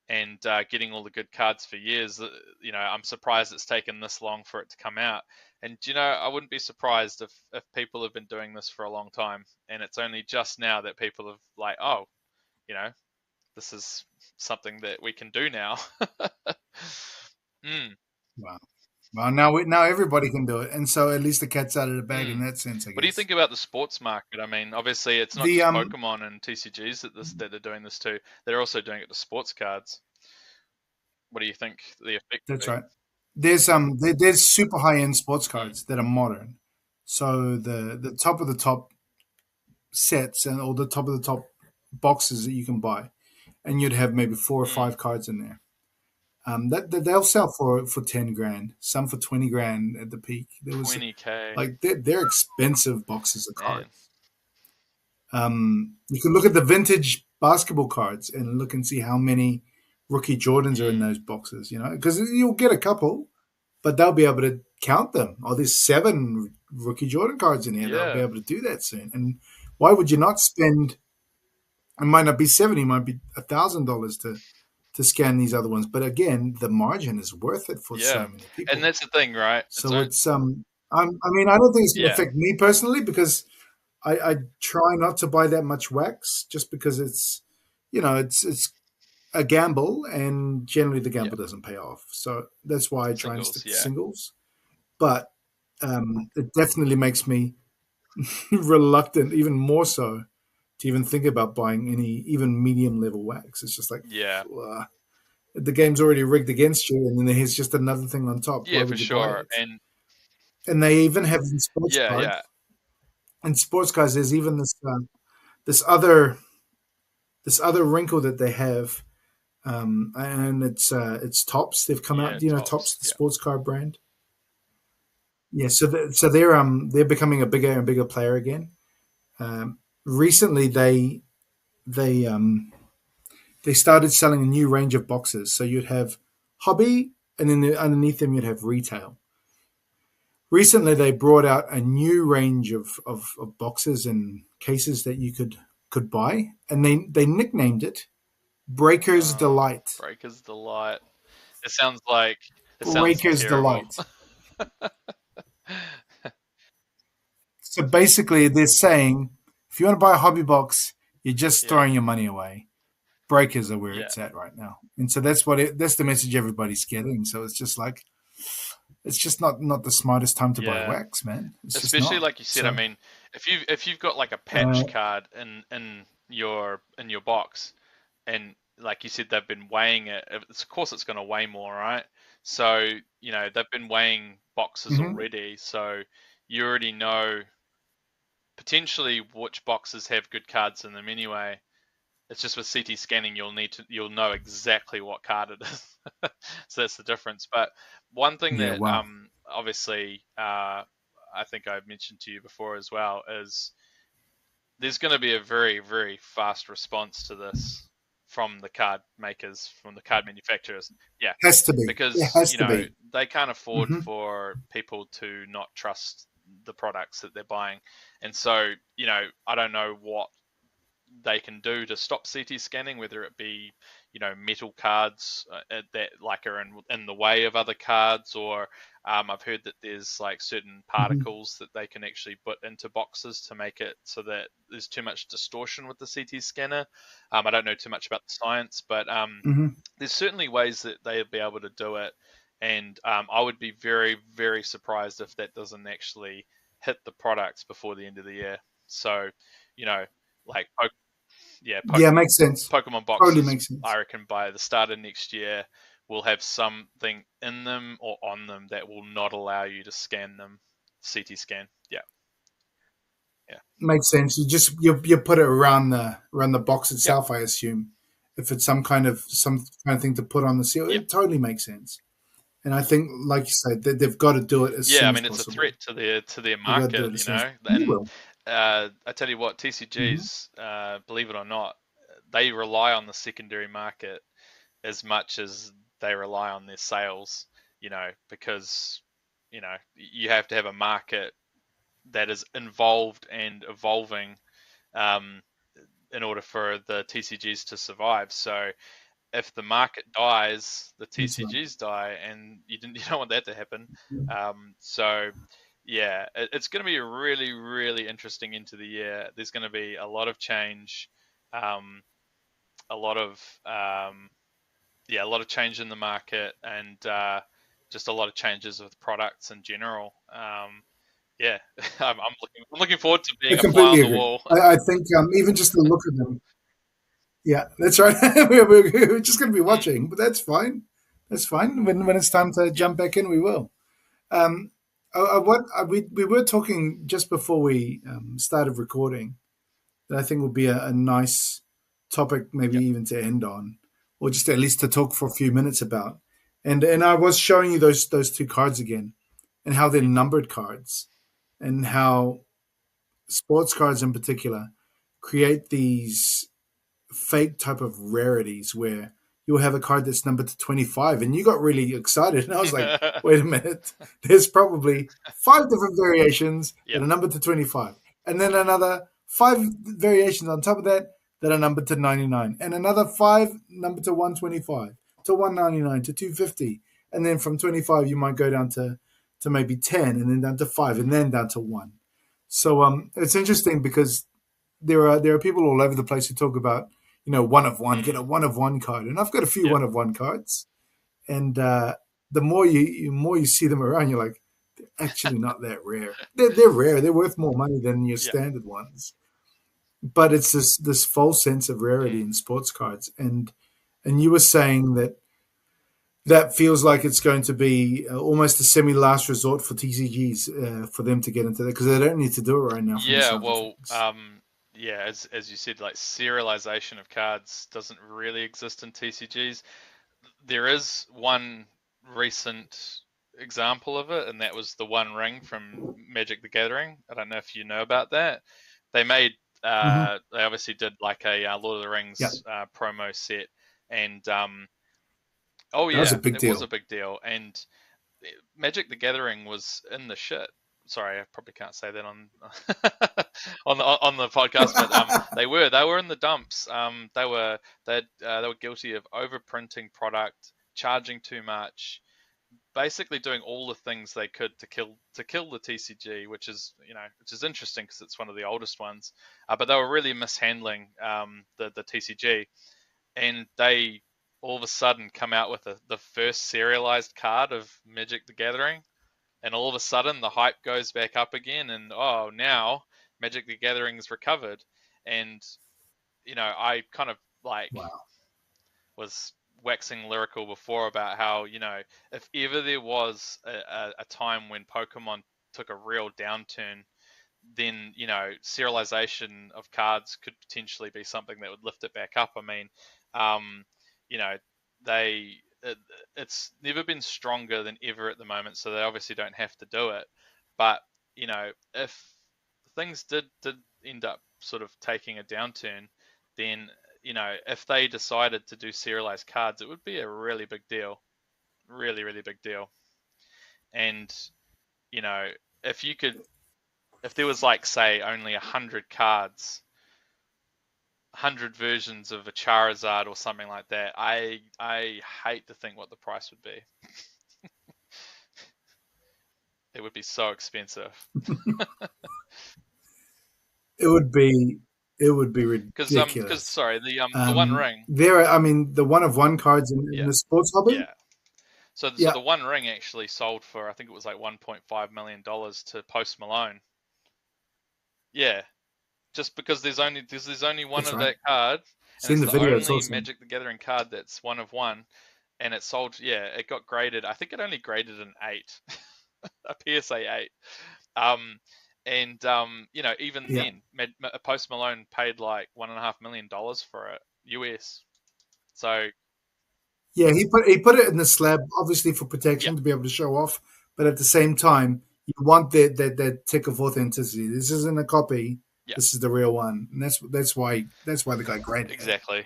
and getting all the good cards for years. I'm surprised it's taken this long for it to come out. And I wouldn't be surprised if people have been doing this for a long time, and it's only just now that people have like, oh, you know, this is something that we can do now. mm, Wow. Well, now everybody can do it, and so at least the cat's out of the bag in mm. that sense, I What do you guess. think about the sports market? I mean, obviously, it's not The just Pokemon and TCGs that they're doing this to. They're also doing it to sports cards. What do you think the effect would That's be? right. There's super high end sports Mm, cards that are modern. So the top of the top sets and or the top of the top boxes that you can buy, and you'd have maybe four or mm, five cards in there. That they'll sell for 10 grand, some for 20 grand at the peak. There was 20K, like they're expensive boxes of man. cards. You can look at the vintage basketball cards and look and see how many rookie Jordans are in Mm, those boxes. You know, because you'll get a couple, but they'll be able to count them. Oh, there's 7 rookie Jordan cards in here. They'll be yeah, able to do that soon. And why would you not spend? It might not be 70, it might be $1,000 to scan these other ones. But again, the margin is worth it for so yeah. many And people. that's the thing, right? It's So I mean, I don't think it's going to yeah, affect me personally because I try not to buy that much wax just because it's a gamble and generally the yeah. gamble doesn't pay off. So that's why I try and Singles, stick to yeah, singles. But it definitely makes me reluctant, even more so, to even think about buying any even medium level wax. It's just like yeah, the game's already rigged against you, and then here's just another thing on top. Why yeah, for would you buy sure. it? And And they even have in sports yeah, cards. yeah, In sports cards, there's even this other this other wrinkle that they have, and it's Tops. They've come yeah, out. You know, Tops, tops, the yeah. sports card brand. Yeah, so they're becoming a bigger and bigger player again. Recently, they they started selling a new range of boxes. So you'd have hobby, and then underneath them you'd have retail. Recently, they brought out a new range of boxes and cases that you could buy, and they nicknamed it Breaker's Delight. Breaker's Delight. It sounds like it sounds Breaker's terrible. Delight. So basically, they're saying if you want to buy a hobby box, you're just Yeah, throwing your money away. Breakers are where yeah, it's at right now, and so that's the message everybody's getting. So it's just like it's just not the smartest time to buy yeah. wax, man. It's just Especially not. like you said, I So mean, if you've got like a patch uh, card in your box, and like you said, they've been weighing it. Of course, it's going to weigh more, right? So they've been weighing boxes mhm, already, so you already know potentially which boxes have good cards in them anyway. It's just with CT scanning, you'll know exactly what card it is. So that's the difference. But one thing yeah, that wow, obviously I think I mentioned to you before as well is there's going to be a very very fast response to this from the card makers, from the card manufacturers. Yeah, has to be. It because has to be. they can't afford Hmm. for people to not trust the products that they're buying, and so I don't know what they can do to stop CT scanning, whether it be metal cards that like are in the way of other cards, or I've heard that there's like certain Hmm. particles that they can actually put into boxes to make it so that there's too much distortion with the CT scanner. I don't know too much about the science, but Hmm. there's certainly ways that they'll be able to do it, and I would be very very surprised if that doesn't actually hit the products before the end of the year. So, you know, like yeah, Yeah, makes sense. Pokemon Totally boxes, makes I sense. reckon by the start of next year will have something in them or on them that will not allow you to scan them, CT scan. Yeah, yeah, Makes sense. You put it around the box yep, itself, I assume. If it's some kind of thing to put on the seal, yep. it totally makes sense. And I think, like you said, they've got to do it as Yeah, soon I as mean it's a threat possible. to their They got to do market, it as soon as you and will. I tell you what, Hmm. TCGs, believe it or not, they rely on the secondary market as much as they rely on their sales, because you have to have a market that is involved and evolving, um, in order for the TCGs to survive. So if the market dies, the That's right. TCGs die, and you don't want that to happen. So yeah, it's going to be a really really interesting into the year. There's going to be a lot of change. Um, a lot of yeah, a lot of change in the market, and just a lot of changes with products in general. Yeah, I'm looking forward to I being a fly on completely the agree. wall. I think even just the look of them. Yeah, that's right. We're just going to be Mm, watching, but that's fine. That's fine. When it's time to yeah, jump back in, we will. Um, we were talking just before we started recording that I think would be a nice topic, maybe yeah, even to end on, or just at least to talk for a few minutes about. And I was showing you those two cards again, and how they're mm, numbered cards, and how sports cards in particular create these fake type of rarities where you'll have a card that's numbered to 25 and you got really excited and I was like, wait a minute, there's probably five different variations yeah, that are numbered to 25 and then another five variations on top of that that are numbered to 99 and another five numbered to 125 to 199 to 250 and then from 25 you might go down to maybe 10 and then down to 5 and then down to 1. So it's interesting because there are people all over the place who talk about, one of one, get mm, a one of one card, and I've got a few yeah, one of one cards, and the more you see them around, you're like, they're actually not that rare. They're rare. They're worth more money than your yeah, standard ones, but it's this false sense of rarity mm. in sports cards, and you were saying that feels like it's going to be almost a semi last resort for TCGs for them to get into that because they don't need to do it right now from the Yeah. sounds of Well, things. yeah, as you said, like serialization of cards doesn't really exist in TCGs. There is one recent example of it, and that was the One Ring from Magic the Gathering. I don't know if you know about that. They made, Hmm. they obviously did like a Lord of the Yeah, Rings promo set, and oh that was a yeah, big it was deal. a big deal. And Magic the Gathering was in the shit. Sorry, I probably can't say that on on the podcast, but they were in the dumps. They were guilty of overprinting product, charging too much, basically doing all the things they could to kill the TCG, which is interesting because it's one of the oldest ones. But they were really mishandling the TCG, and they all of a sudden come out with the first serialized card of Magic the Gathering, and all of a sudden the hype goes back up again, and oh, now Magic the Gathering's recovered. And I kind of like Wow. was waxing lyrical before about how, if ever there was a time when Pokemon took a real downturn, then serialization of cards could potentially be something that would lift it back up. I mean, um, you know, they it, it's never been stronger than ever at the moment, so they obviously don't have to do it. But if things did end up sort of taking a downturn, then if they decided to do serialized cards, it would be a really big deal, really really big deal. And you know, if you could if there was like say only 100 cards, 100 versions of a Charizard or something like that, I hate to think what the price would be. It would be so expensive. It would be it would be Because ridiculous. sorry, the One Ring, I mean, the one of one cards in yeah, the sports hobby. yeah. So Yeah, the One Ring actually sold for, I think it was like $1.5 million to Post Malone. Yeah, just because there's only one that's of right. that card, and Seen it's the the video. It's only awesome. Magic the Gathering card that's one of one, and it sold. Yeah, it got graded. I think it only graded an 8, a PSA 8. Um, and even Yeah, then, Post Malone paid like $1.5 million for it US. So yeah. He put it in the slab, obviously for yeah, protection to be able to show off, but at the same time, you want that tick of authenticity. This isn't a copy. yeah, This is the real one, and that's why the guy graded it. exactly.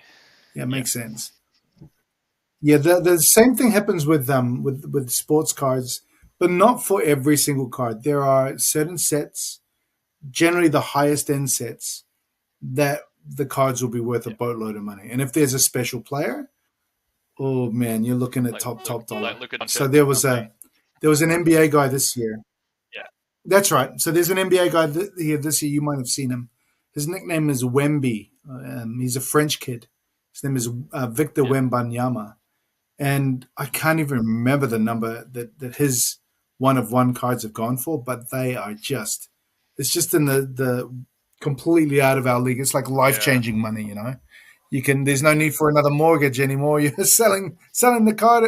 Yeah, it Yeah, makes sense. Yeah, the same thing happens with sports cards, but not for every single card. There are certain sets, generally the highest end sets, that the cards will be worth a yeah. boatload of money. And if there's a special player, oh man, you're looking at Like top dollar. Luka So Doncic or something. there was an NBA guy this year. Yeah. That's right. So there's an NBA guy here this year. You might have seen him. His nickname is Wemby. He's a French kid. His name is Victor Yep. Wembanyama, and I can't even remember the number that his one of one cards have gone for, but they are just it's just in the completely out of our league. It's like life Yeah. changing money, you know. You can there's no need for another mortgage anymore. You're selling the card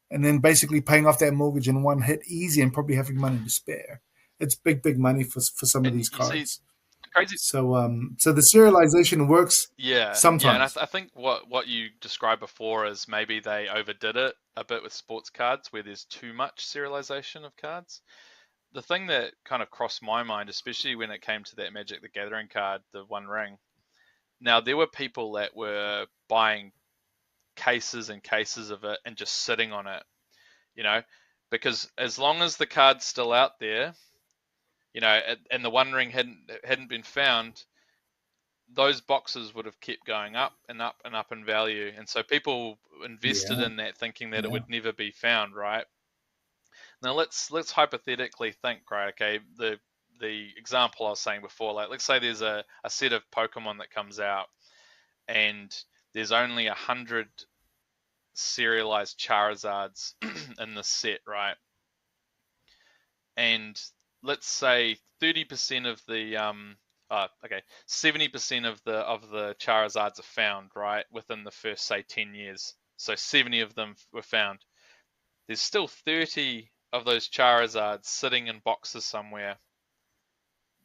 and then basically paying off that mortgage in one hit easy and probably having money to spare. It's big money for some of And these you see, cards. crazy. So the serialization works Yeah, yeah, and sometimes. I think what you described before is maybe they overdid it a bit with sports cards, where there's too much serialization of cards. The thing that kind of crossed my mind, especially when it came to that Magic the Gathering card, the One Ring. Now there were people that were buying cases and cases of it and just sitting on it, you know, because as long as the card's still out there, and the One Ring hadn't been found, those boxes would have kept going up and up and up in value. And so people invested Yeah, in that thinking that it yeah, would never be found, right? Now let's hypothetically think, right? Okay, the example I was saying before, like let's say there's a set of Pokemon that comes out and there's only 100 serialized Charizards in the set, right? And let's say 30% of the 70% of the Charizards are found, right, within the first say 10 years. So 70 of them were found. There's still 30 of those Charizards sitting in boxes somewhere.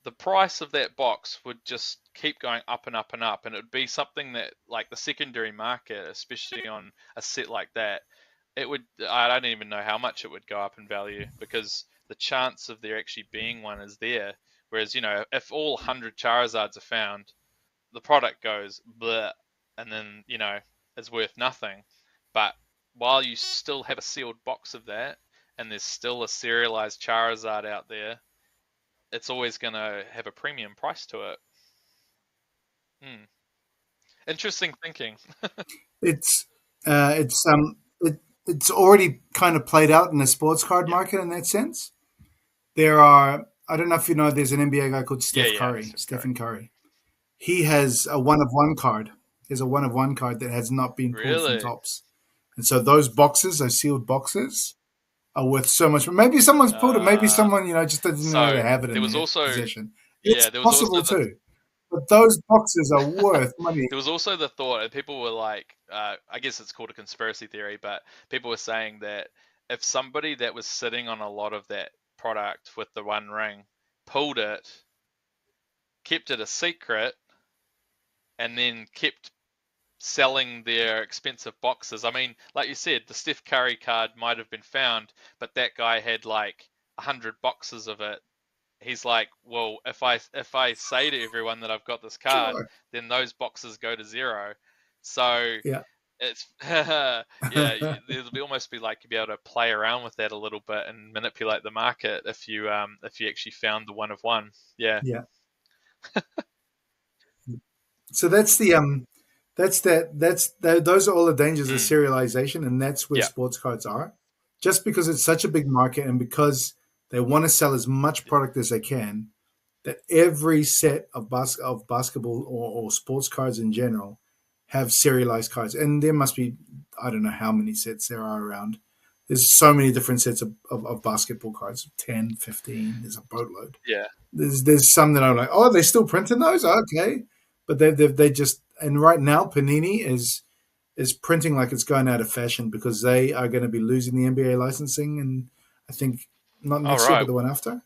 The price of that box would just keep going up and up and up, and it would be something that, like, the secondary market, especially on a set like that, it would, I don't even know how much it would go up in value, because the chance of there actually being one is there. Whereas, if all 100 Charizards are found, the product goes bleh, and then, is worth nothing. But while you still have a sealed box of that, and there's still a serialized Charizard out there, it's always going to have a premium price to it. Hmm. Interesting thinking. it's it's it's already kind of played out in the sports card Yeah. market in that sense. There are I don't know if you know there's an NBA guy called Yeah, Steph yeah, I know Curry, Steph Curry. Stephen Curry. He has a one of one card. There's a one of one card that has not been pulled from Really? tops, and so those boxes, those sealed boxes, are worth so much. Maybe someone's pulled it. Maybe Uh, someone just doesn't know they so have it there in was their also, possession. It's yeah, there was also possible too, but those boxes are worth money. there was also the thought, and people were like, I guess it's called a conspiracy theory, but people were saying that if somebody that was sitting on a lot of that product with the One Ring pulled it, kept it a secret, and then kept selling their expensive boxes. I mean, like you said, the Steph Curry card might have been found, but that guy had like 100 boxes of it. He's like, well, if I say to everyone that I've got this card, Sure. then those boxes go to zero. So Yeah. it's yeah, there'll be almost be like you'd be able to play around with that a little bit and manipulate the market if you actually found the one of one. Yeah. Yeah. So those are all the dangers of Mm. serialization, and that's where Yeah. sports cards are. Just because it's such a big market, and because they want to sell as much product as they can, that every set of basketball or sports cards in general have serialized cards, and there must be I don't know how many sets there are around. There's so many different sets of basketball cards 10, 15. There's a boatload. Yeah. There's some that I'm like, oh, they're still printing those, okay, but they just and right now Panini is printing like it's going out of fashion because they are going to be losing the NBA licensing, and I think not All next year, but right. the one after.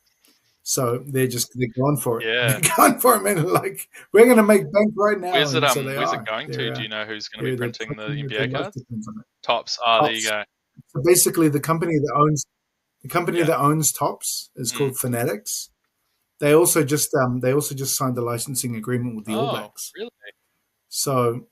So they're going for it. Yeah. They're going for it, man. Like we're going to make bank right now, Where's it and so they where's it are. going to? Do you know who's going to be They're printing the printing their NBA life cards? depends on it. Tops. Ah, there you Tops. go. So basically, the company Yeah. that owns Tops is Mm. called Fanatics. They also just signed a licensing agreement with the All Oh, Blacks. really? So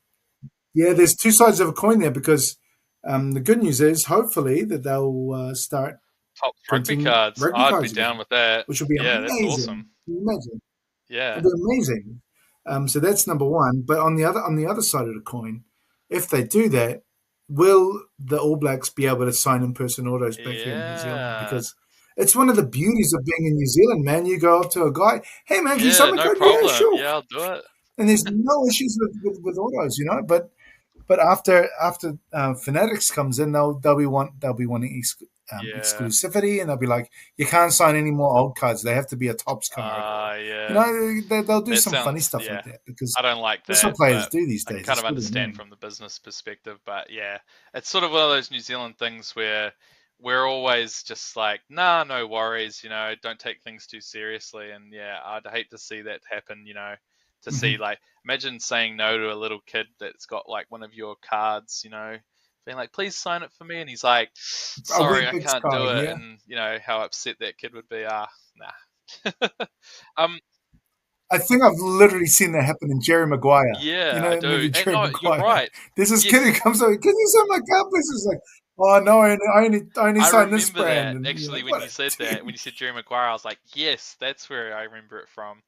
yeah, there's two sides of a coin there because the good news is hopefully that they'll start Tops rugby printing cards. rugby I'd be cards down again, with that. which will be Yeah, that's awesome. amazing. Can you imagine? Yeah. It'll be amazing. So that's number one. But on the other side of the coin, if they do that, will the All Blacks be able to sign in-person autos back here in New Zealand? Yeah. Because it's one of the beauties of being in New Zealand, man. You go up to a guy, hey man, can you sign Yeah, my no card? Yeah, problem. sure. Yeah, I'll do it. and there's no issues with autos, but after Fanatics comes in, they'll be wanting Yeah. exclusivity, and they'll be like, you can't sign any more old cards. They have to be a tops card, or Yeah. they'll do That some funny sounds, stuff like yeah. that because I don't like that's what that, players but do these I can days. kind It's of really understand annoying. from the business perspective. But yeah, it's sort of one of those New Zealand things where we're always just like, nah, no worries, don't take things too seriously. And yeah, I'd hate to see that happen, to see Hmm. like, imagine saying no to a little kid that's got like one of your cards, being like, please sign it for me. And he's like, A sorry, I Weet-Bix can't do card, it. yeah. And how upset that kid would be. Nah. um, I think I've literally seen that happen in Jerry Maguire. You Yeah, know I that do. movie And Jerry no, you're Maguire? right. There's this kid who Yes, comes over, can you sign my card, please? It's like, oh no, I only I sign this remember brand, that. and you're Actually, like, when what you a said that, when dude. you said Jerry Maguire, I was like, yes, that's where I remember it from.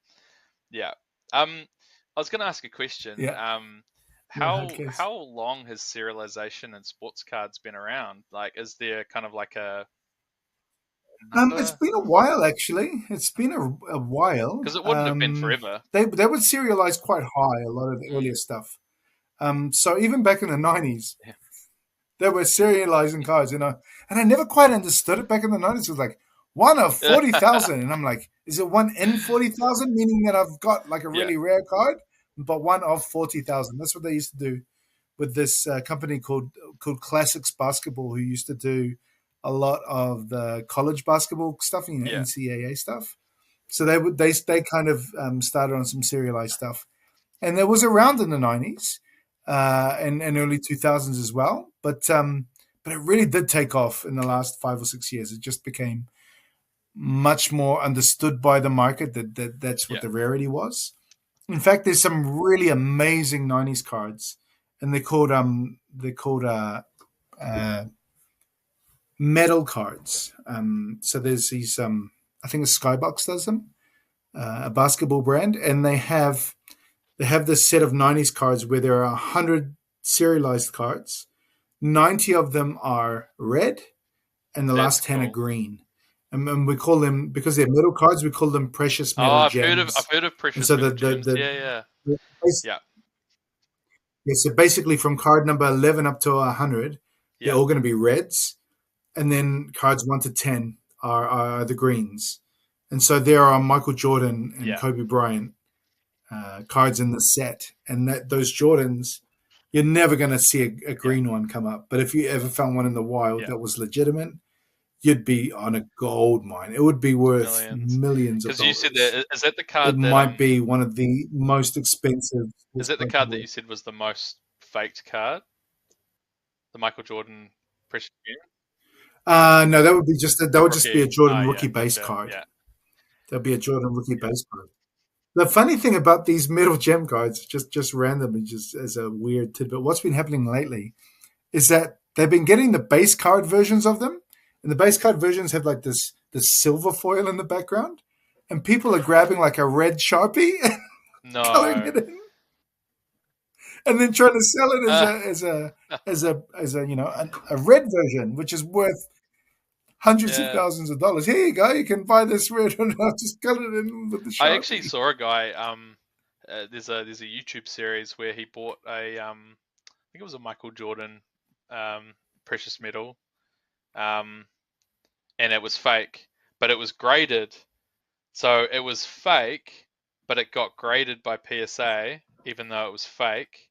Yeah. I was going to ask a question. Yeah, you're a hard case. How long has serialization in sports cards been around? Like, is there kind of like a It's number? been a while actually. It's been a while. Because it wouldn't have been forever. They would serialize quite high a lot of the Mm, earlier stuff. So even back in the '90s, yeah. they were serializing cards, and I never quite understood it back in the '90s. It was like one of 40,000, and I'm like, is it one in 40,000, meaning that I've got like a Yeah. really rare card, but one of 40,000. That's what they used to do with this company called Classics Basketball, who used to do a lot of the college basketball stuff, Yeah. NCAA stuff. So they kind of started on some serialized stuff, and it was around Mm, in the '90s and early 2000s as well. But it really did take off in the last 5 or 6 years. It just became much more understood by the market that's what yeah. the rarity was. In fact, there's some really amazing '90s cards, and they're called uh, metal cards. So there's these I think the Skybox does them, a basketball brand, and they have this set of '90s cards where there are 100 serialized cards. 90 of them are red, and the That's last 10 are cool. green. And we call them, because they're metal cards, we call them precious Oh, metal I've gems. heard of And precious so metal gems. Yeah, yeah. Yeah. yeah, so basically from card number 11 up to 100, they're Yeah. all going to be reds. And then cards 1 to 10 are the greens. And so there are Michael Jordan and Yeah. Kobe Bryant cards in the set, and those Jordans, you're never going to see a Yeah. green one come up. But if you ever found one in the wild Yeah. that was legitimate, you'd be on a gold mine. It would be worth Millions. millions of Because you said dollars. that, is that the It card that might be one of the most expensive is sports that the cards in card the that you world. said was the most faked card? The Michael Jordan precious gem? No, that would just be a Rookie. Oh Jordan yeah, rookie base gotcha. card. Yeah. That'd be a Jordan rookie Yeah. base card. The funny thing about these metal gem cards, just randomly, just as a weird tidbit, what's been happening lately is that they've been getting the base card versions of them, and the base card versions have like this silver foil in the background, and people are grabbing like a red Sharpie and coloring No. it in, and then trying to sell it as Uh, a a red version, which is worth hundreds of yeah. thousands of dollars. Here you go, you can buy this red, and I'll just color it in with the I actually Sharpie. saw a guy. There's a YouTube series where he bought I think it was a Michael Jordan, um, precious metal, um, and it was fake, but it was graded. So it was fake, but it got graded by PSA, even though it was fake.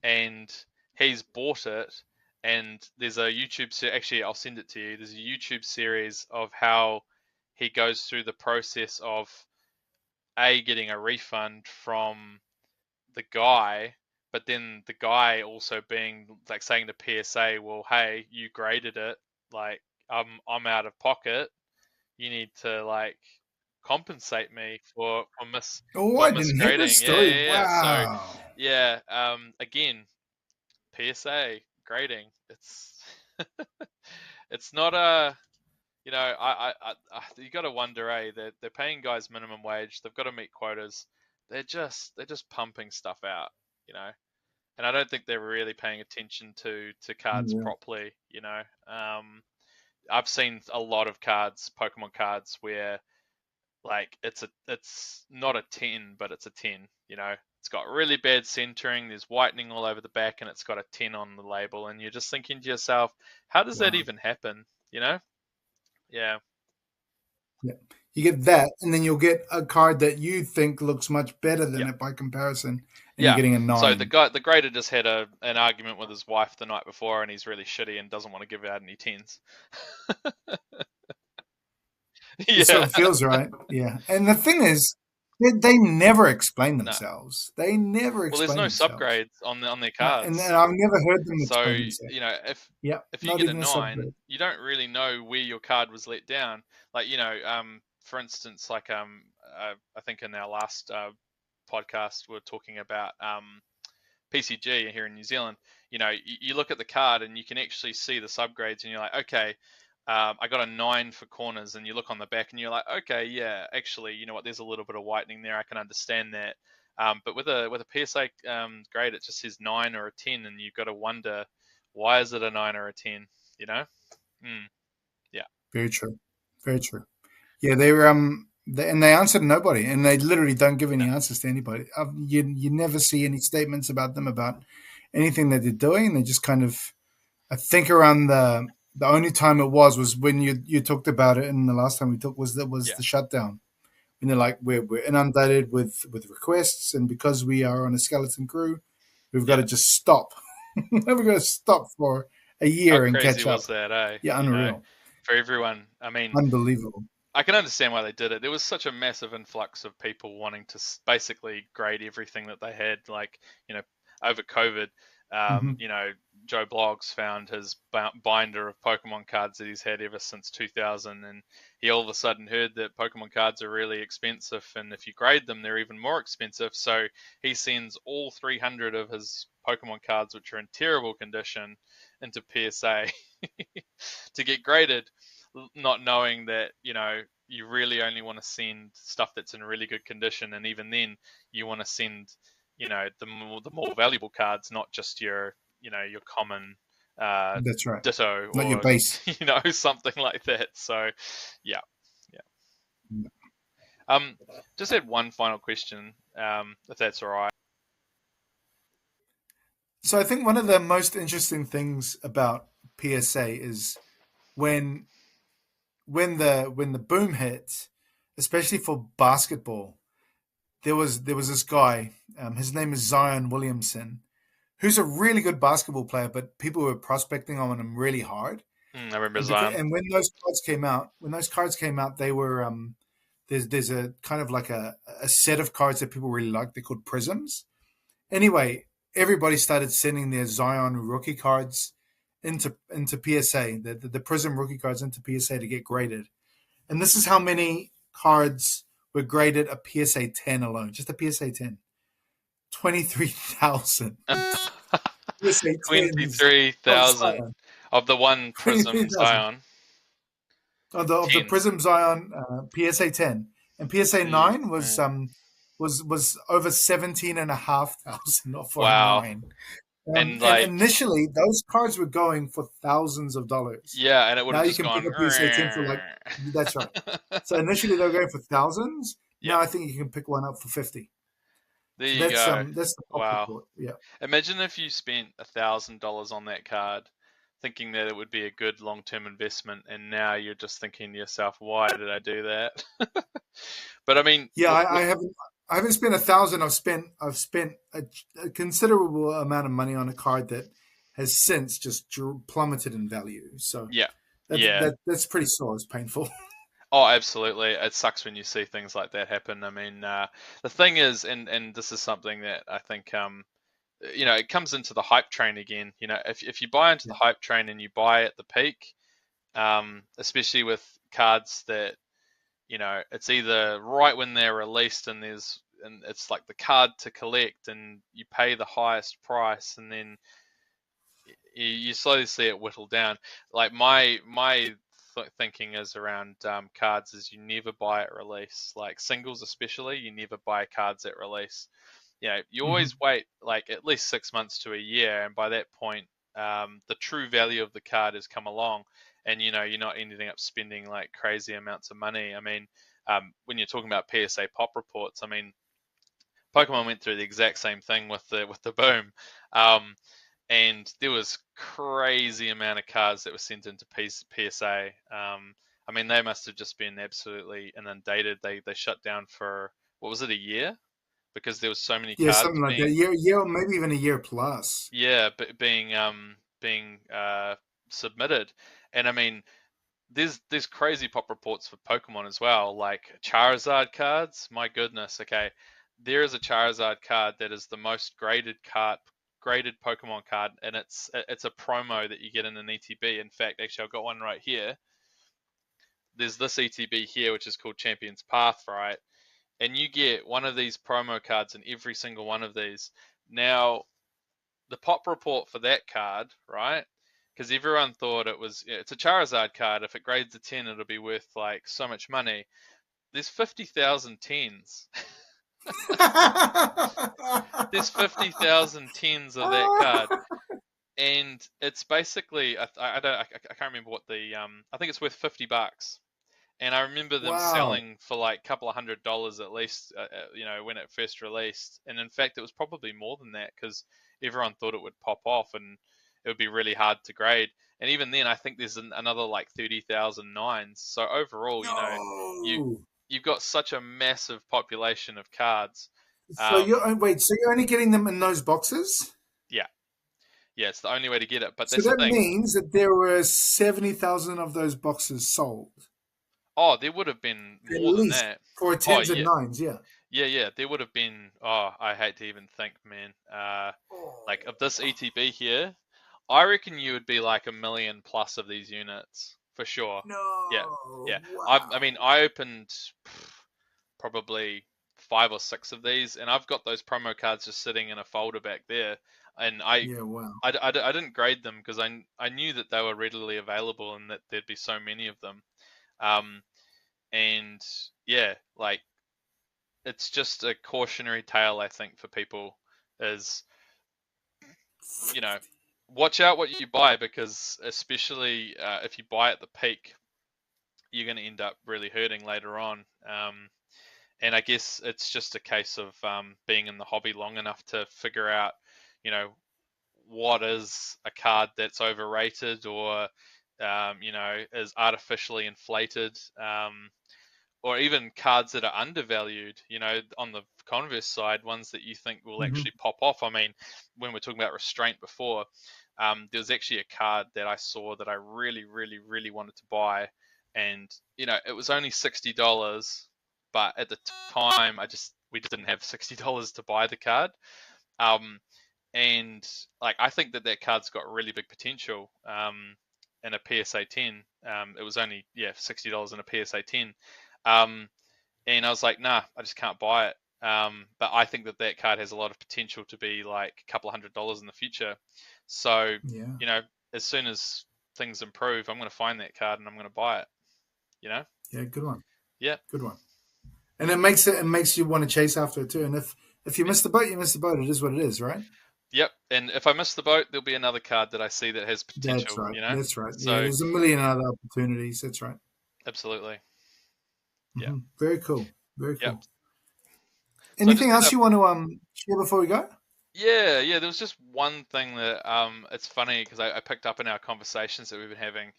And he's bought it. And there's a actually, I'll send it to you. There's a YouTube series of how he goes through the process of getting a refund from the guy, but then the guy also being like saying to PSA, "Well, hey, you graded it. Like, I'm out of pocket. You need to like compensate me Oh, for I didn't hear this misgrading." Yeah, story. yeah, yeah. So Wow. yeah, again, PSA grading. It's not a you got to wonder, they're paying guys minimum wage. They've got to meet quotas. They're just pumping stuff out, you know. And I don't think they're really paying attention to cards Yeah. properly, you know. I've seen a lot of cards, Pokemon cards, where like it's not a 10, but it's a 10. It's got really bad centering. There's whitening all over the back, and it's got a 10 on the label. And you're just thinking to yourself, how does that Wow. even happen? You know? Yeah, Yeah. You get that, and then you'll get a card that you think looks much better than yeah, it by comparison, and you're yeah. getting a So nine. the grader just had an argument with his wife the night before, and he's really shitty and doesn't want to give out any tens. It sort Yeah, of feels right. Yeah. And the thing is, they never explain no. themselves. They never Well, there's explain no themselves. subgrades on their And cards. I've never heard them So, explain themselves. Yeah. if you Not get a even a nine, subgrade. you don't really know where your card was let down. Like, for instance, like I think in our last podcast we are talking about PCG here in New Zealand. You look at the card and you can actually see the subgrades, and you're like, okay, I got a nine for corners, and you look on the back and you're like, okay, yeah, actually, you know what? There's a little bit of whitening there. I can understand that. But with a PSA grade, it just says nine or a 10, and you've got to wonder, why is it a nine or a 10? You know? Mm, yeah, Very true. Very true. Yeah, and they answered nobody, and they literally don't give no, any answers to anybody. You never see any statements about them about anything that they're doing. They just kind of, I think around the only time it was when you talked about it, and the last time we talked was yeah, the shutdown. And they're like, we're inundated with requests, and because we are on a skeleton crew, we've got yeah. to just stop. We've got to stop for a How year and crazy catch was up. that, eh? Yeah, unreal, For everyone. I mean, unbelievable. I can understand why they did it. There was such a massive influx of people wanting to basically grade everything that they had, like, over COVID. Hmm. Joe Bloggs found his binder of Pokemon cards that he's had ever since 2000, and he all of a sudden heard that Pokemon cards are really expensive, and if you grade them, they're even more expensive. So he sends all 300 of his Pokemon cards, which are in terrible condition, into PSA to get graded, not knowing that you really only want to send stuff that's in really good condition, and even then you want to send the more valuable cards, not just your common uh, That's right. ditto Not your or base. something like that. So yeah, yeah. Just had one final question, if that's all right. So I think one of the most interesting things about PSA is when when the boom hit, especially for basketball. There was this guy. His name is Zion Williamson, who's a really good basketball player, but people were prospecting on him really hard. I remember And because Zion. and when those cards came out, they were there's a kind of like a set of cards that people really like. They're called prisms. Anyway, everybody started sending their Zion rookie cards into PSA, the Prism rookie cards into PSA to get graded. And this is how many cards were graded a PSA 10 alone, just a PSA 10. 23,000 PSA 10s of 23,000 Zion. of the one Prism 23,000 Zion of the 10. Prism Zion PSA 10. And PSA Jeez, 9 was man. over 17,500 for a Wow. 9. And And like, initially, those cards were going for thousands of dollars. yeah, and it would Now have you just can pick gone. up PSA 10 for like, that's right. So initially they were going for thousands. Yeah, Now I think you can pick one up for 50. there So you go. that's the pop Wow. report. Yeah. Imagine if you spent $1,000 on that card, thinking that it would be a good long-term investment, and now you're just thinking to yourself, "Why did I do that?" But I mean, Yeah, I haven't spent 1,000. I've spent a considerable amount of money on a card that has since just plummeted in value. So yeah, that's yeah. that's pretty sore. It's painful. Oh, absolutely. It sucks when you see things like that happen. I mean, the thing is, and this is something that I think, it comes into the hype train again. If you buy into the Yeah. hype train and you buy at the peak, especially with cards that, it's either right when they're released and it's like the card to collect, and you pay the highest price, and then you slowly see it whittle down. Like my thinking is around cards is you never buy at release. Like singles especially, you never buy cards at release. You Hmm. always wait like at least 6 months to a year, and by that point, the true value of the card has come along, and you're not ending up spending like crazy amounts of money. I mean, when you're talking about PSA pop reports, I mean, Pokemon went through the exact same thing with the boom, um, and there was crazy amount of cards that were sent into PSA. I mean, they must have just been absolutely inundated. They shut down for what was it, a year, because there was so many Yeah, cards something like that. being, Year, maybe even a year plus. yeah, being submitted. And I mean, there's crazy pop reports for Pokemon as well, like Charizard cards. My goodness, okay, there is a Charizard card that is the most graded Pokemon card, and it's a promo that you get in an ETB. In fact, actually, I've got one right here. There's this ETB here, which is called Champion's Path, right? And you get one of these promo cards in every single one of these. Now, the pop report for that card, right? Because everyone thought it's a Charizard card. If it grades a 10, it'll be worth like so much money. There's 50,000 tens. There's 50,000 tens of that card, and it's basically I don't I can't remember what the I think it's worth $50. And I remember them Wow. selling for like a couple of $100 at least, when it first released. And in fact, it was probably more than that because everyone thought it would pop off and it would be really hard to grade. And even then, I think there's another like 30,000 nines. So overall, you No. you've got such a massive population of cards. So Um, you're only getting them in those boxes? yeah, yeah, it's the only way to get it. But So that's the that thing. means that there were 70,000 of those boxes sold, Oh, there would have been at more than least that. for Oh tens and yeah, nines. Yeah. yeah. There would have been. Oh, I hate to even think, man. Like of this Oh, ETB here, I reckon you would be like a million plus of these units for sure. Yeah, no. yeah. I Wow. mean, I opened probably five or six of these, and I've got those promo cards just sitting in a folder back there, and Yeah, wow. I didn't grade them because I knew that they were readily available and that there'd be so many of them. Um, and yeah, like it's just a cautionary tale, I think, for people is, you know, watch out what you buy because especially if you buy at the peak, you're going to end up really hurting later on. And I guess it's just a case of being in the hobby long enough to figure out, you know, what is a card that's overrated or, is artificially inflated. Or even cards that are undervalued, on the converse side, ones that you think will Hmm. actually pop off. I mean, when we're talking about restraint before, there was actually a card that I saw that I really, really, really wanted to buy. And, it was only $60, but at the time, we just didn't have $60 to buy the card. Um, and like, I think that card's got really big potential. In a PSA 10, it was only, yeah, $60 in a PSA 10. Um, and I was like, nah, I just can't buy it. But I think that card has a lot of potential to be like a couple of $100 in the future. So, Yeah. you know, as soon as things improve, I'm going to find that card and I'm going to buy it. You know? Yeah, good one. Yeah. Good one. And it makes you want to chase after it too. And if you miss the boat, you miss the boat. It is what it is, right? Yep. And if I miss the boat, there'll be another card that I see that has That's potential. right. You know? That's right. Yeah, So, there's a million other opportunities. That's right. absolutely. Yeah. Very cool. Very Yep. cool. So I Anything just had else a you want to share before we go? Yeah, yeah. There was just one thing that it's funny because I picked up in our conversations that we've been having,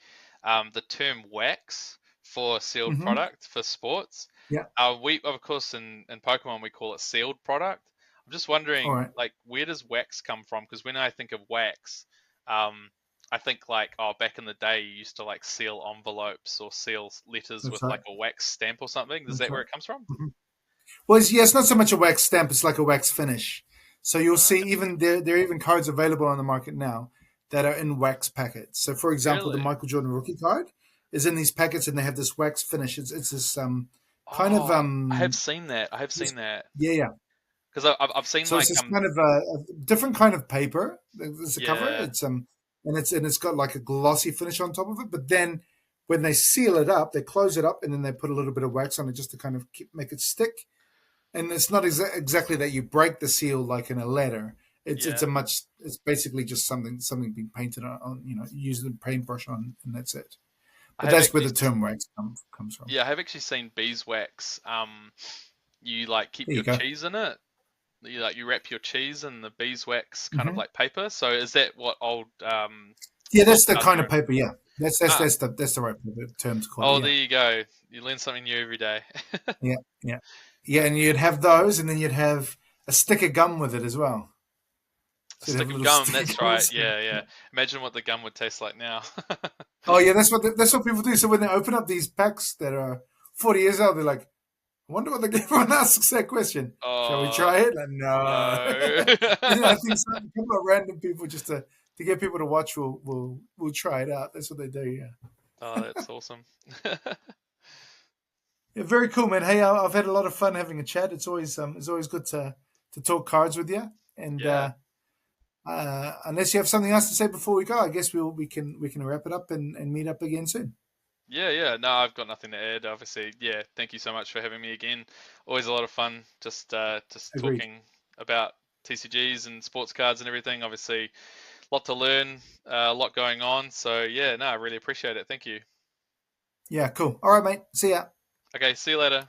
the term wax for sealed Hmm. product for sports. Yeah. We of course in Pokemon we call it sealed product. I'm just All wondering, right. like, where does wax come from? Because when I think of wax, um, I think like, oh, back in the day you used to like seal envelopes or seal letters That's with right. like a wax stamp or something. Is That's that where right. it comes from? Mhm. Well, it's not so much a wax stamp; it's like a wax finish. So you'll see Okay. even there are even cards available on the market now that are in wax packets. So, for example, the Really? Michael Jordan rookie card is in these packets, and they have this wax finish. It's this kind of Oh, I have seen that. I have this, seen that. yeah, yeah. Because I've seen So it's like this kind of a different kind of paper. There's a cover. yeah, It's got like a glossy finish on top of it. But then when they seal it up, they close it up, and then they put a little bit of wax on it just to kind of make it stick. And it's not exactly that you break the seal like in a letter. It's yeah, a much. It's basically just something being painted on, using a paintbrush on, and that's it. I But have that's where actually, the term wax comes from. yeah, I have actually seen beeswax. You like keep There you your go. cheese in it. You wrap your cheese in the beeswax kind of Hmm. like paper. So is that what old Yeah, sports that's the cards kind are of in? paper. Yeah, Ah, that's the right term to call it. oh, Yeah, there you go. You learn something new every day. yeah, yeah, yeah. And you'd have those, and then you'd have a stick of gum with it as well. A So you'd have stick a of little gum. stick That's of right. it. Yeah, yeah. Imagine what the gum would taste like now. Oh yeah, that's what people do. So when they open up these packs that are 40 years old, they're like, I wonder what the everyone asks that question. Shall we Oh try it? Like, no. no. And I think some, a couple of random people just to get people to watch will try it out. That's what they do. Yeah. Oh, that's awesome. Yeah, very cool, man. Hey, I've had a lot of fun having a chat. It's always good to talk cards with you. And Yeah. unless you have something else to say before we go, I guess we can wrap it up and meet up again soon. Yeah, yeah. No, I've got nothing to add. Obviously, yeah. Thank you so much for having me again. Always a lot of fun. Just Agreed. talking about TCGs and sports cards and everything. Obviously, a lot to learn, a lot going on. So yeah, no, I really appreciate it. Thank you. Yeah, cool. All right, mate. See ya. Okay, see you later.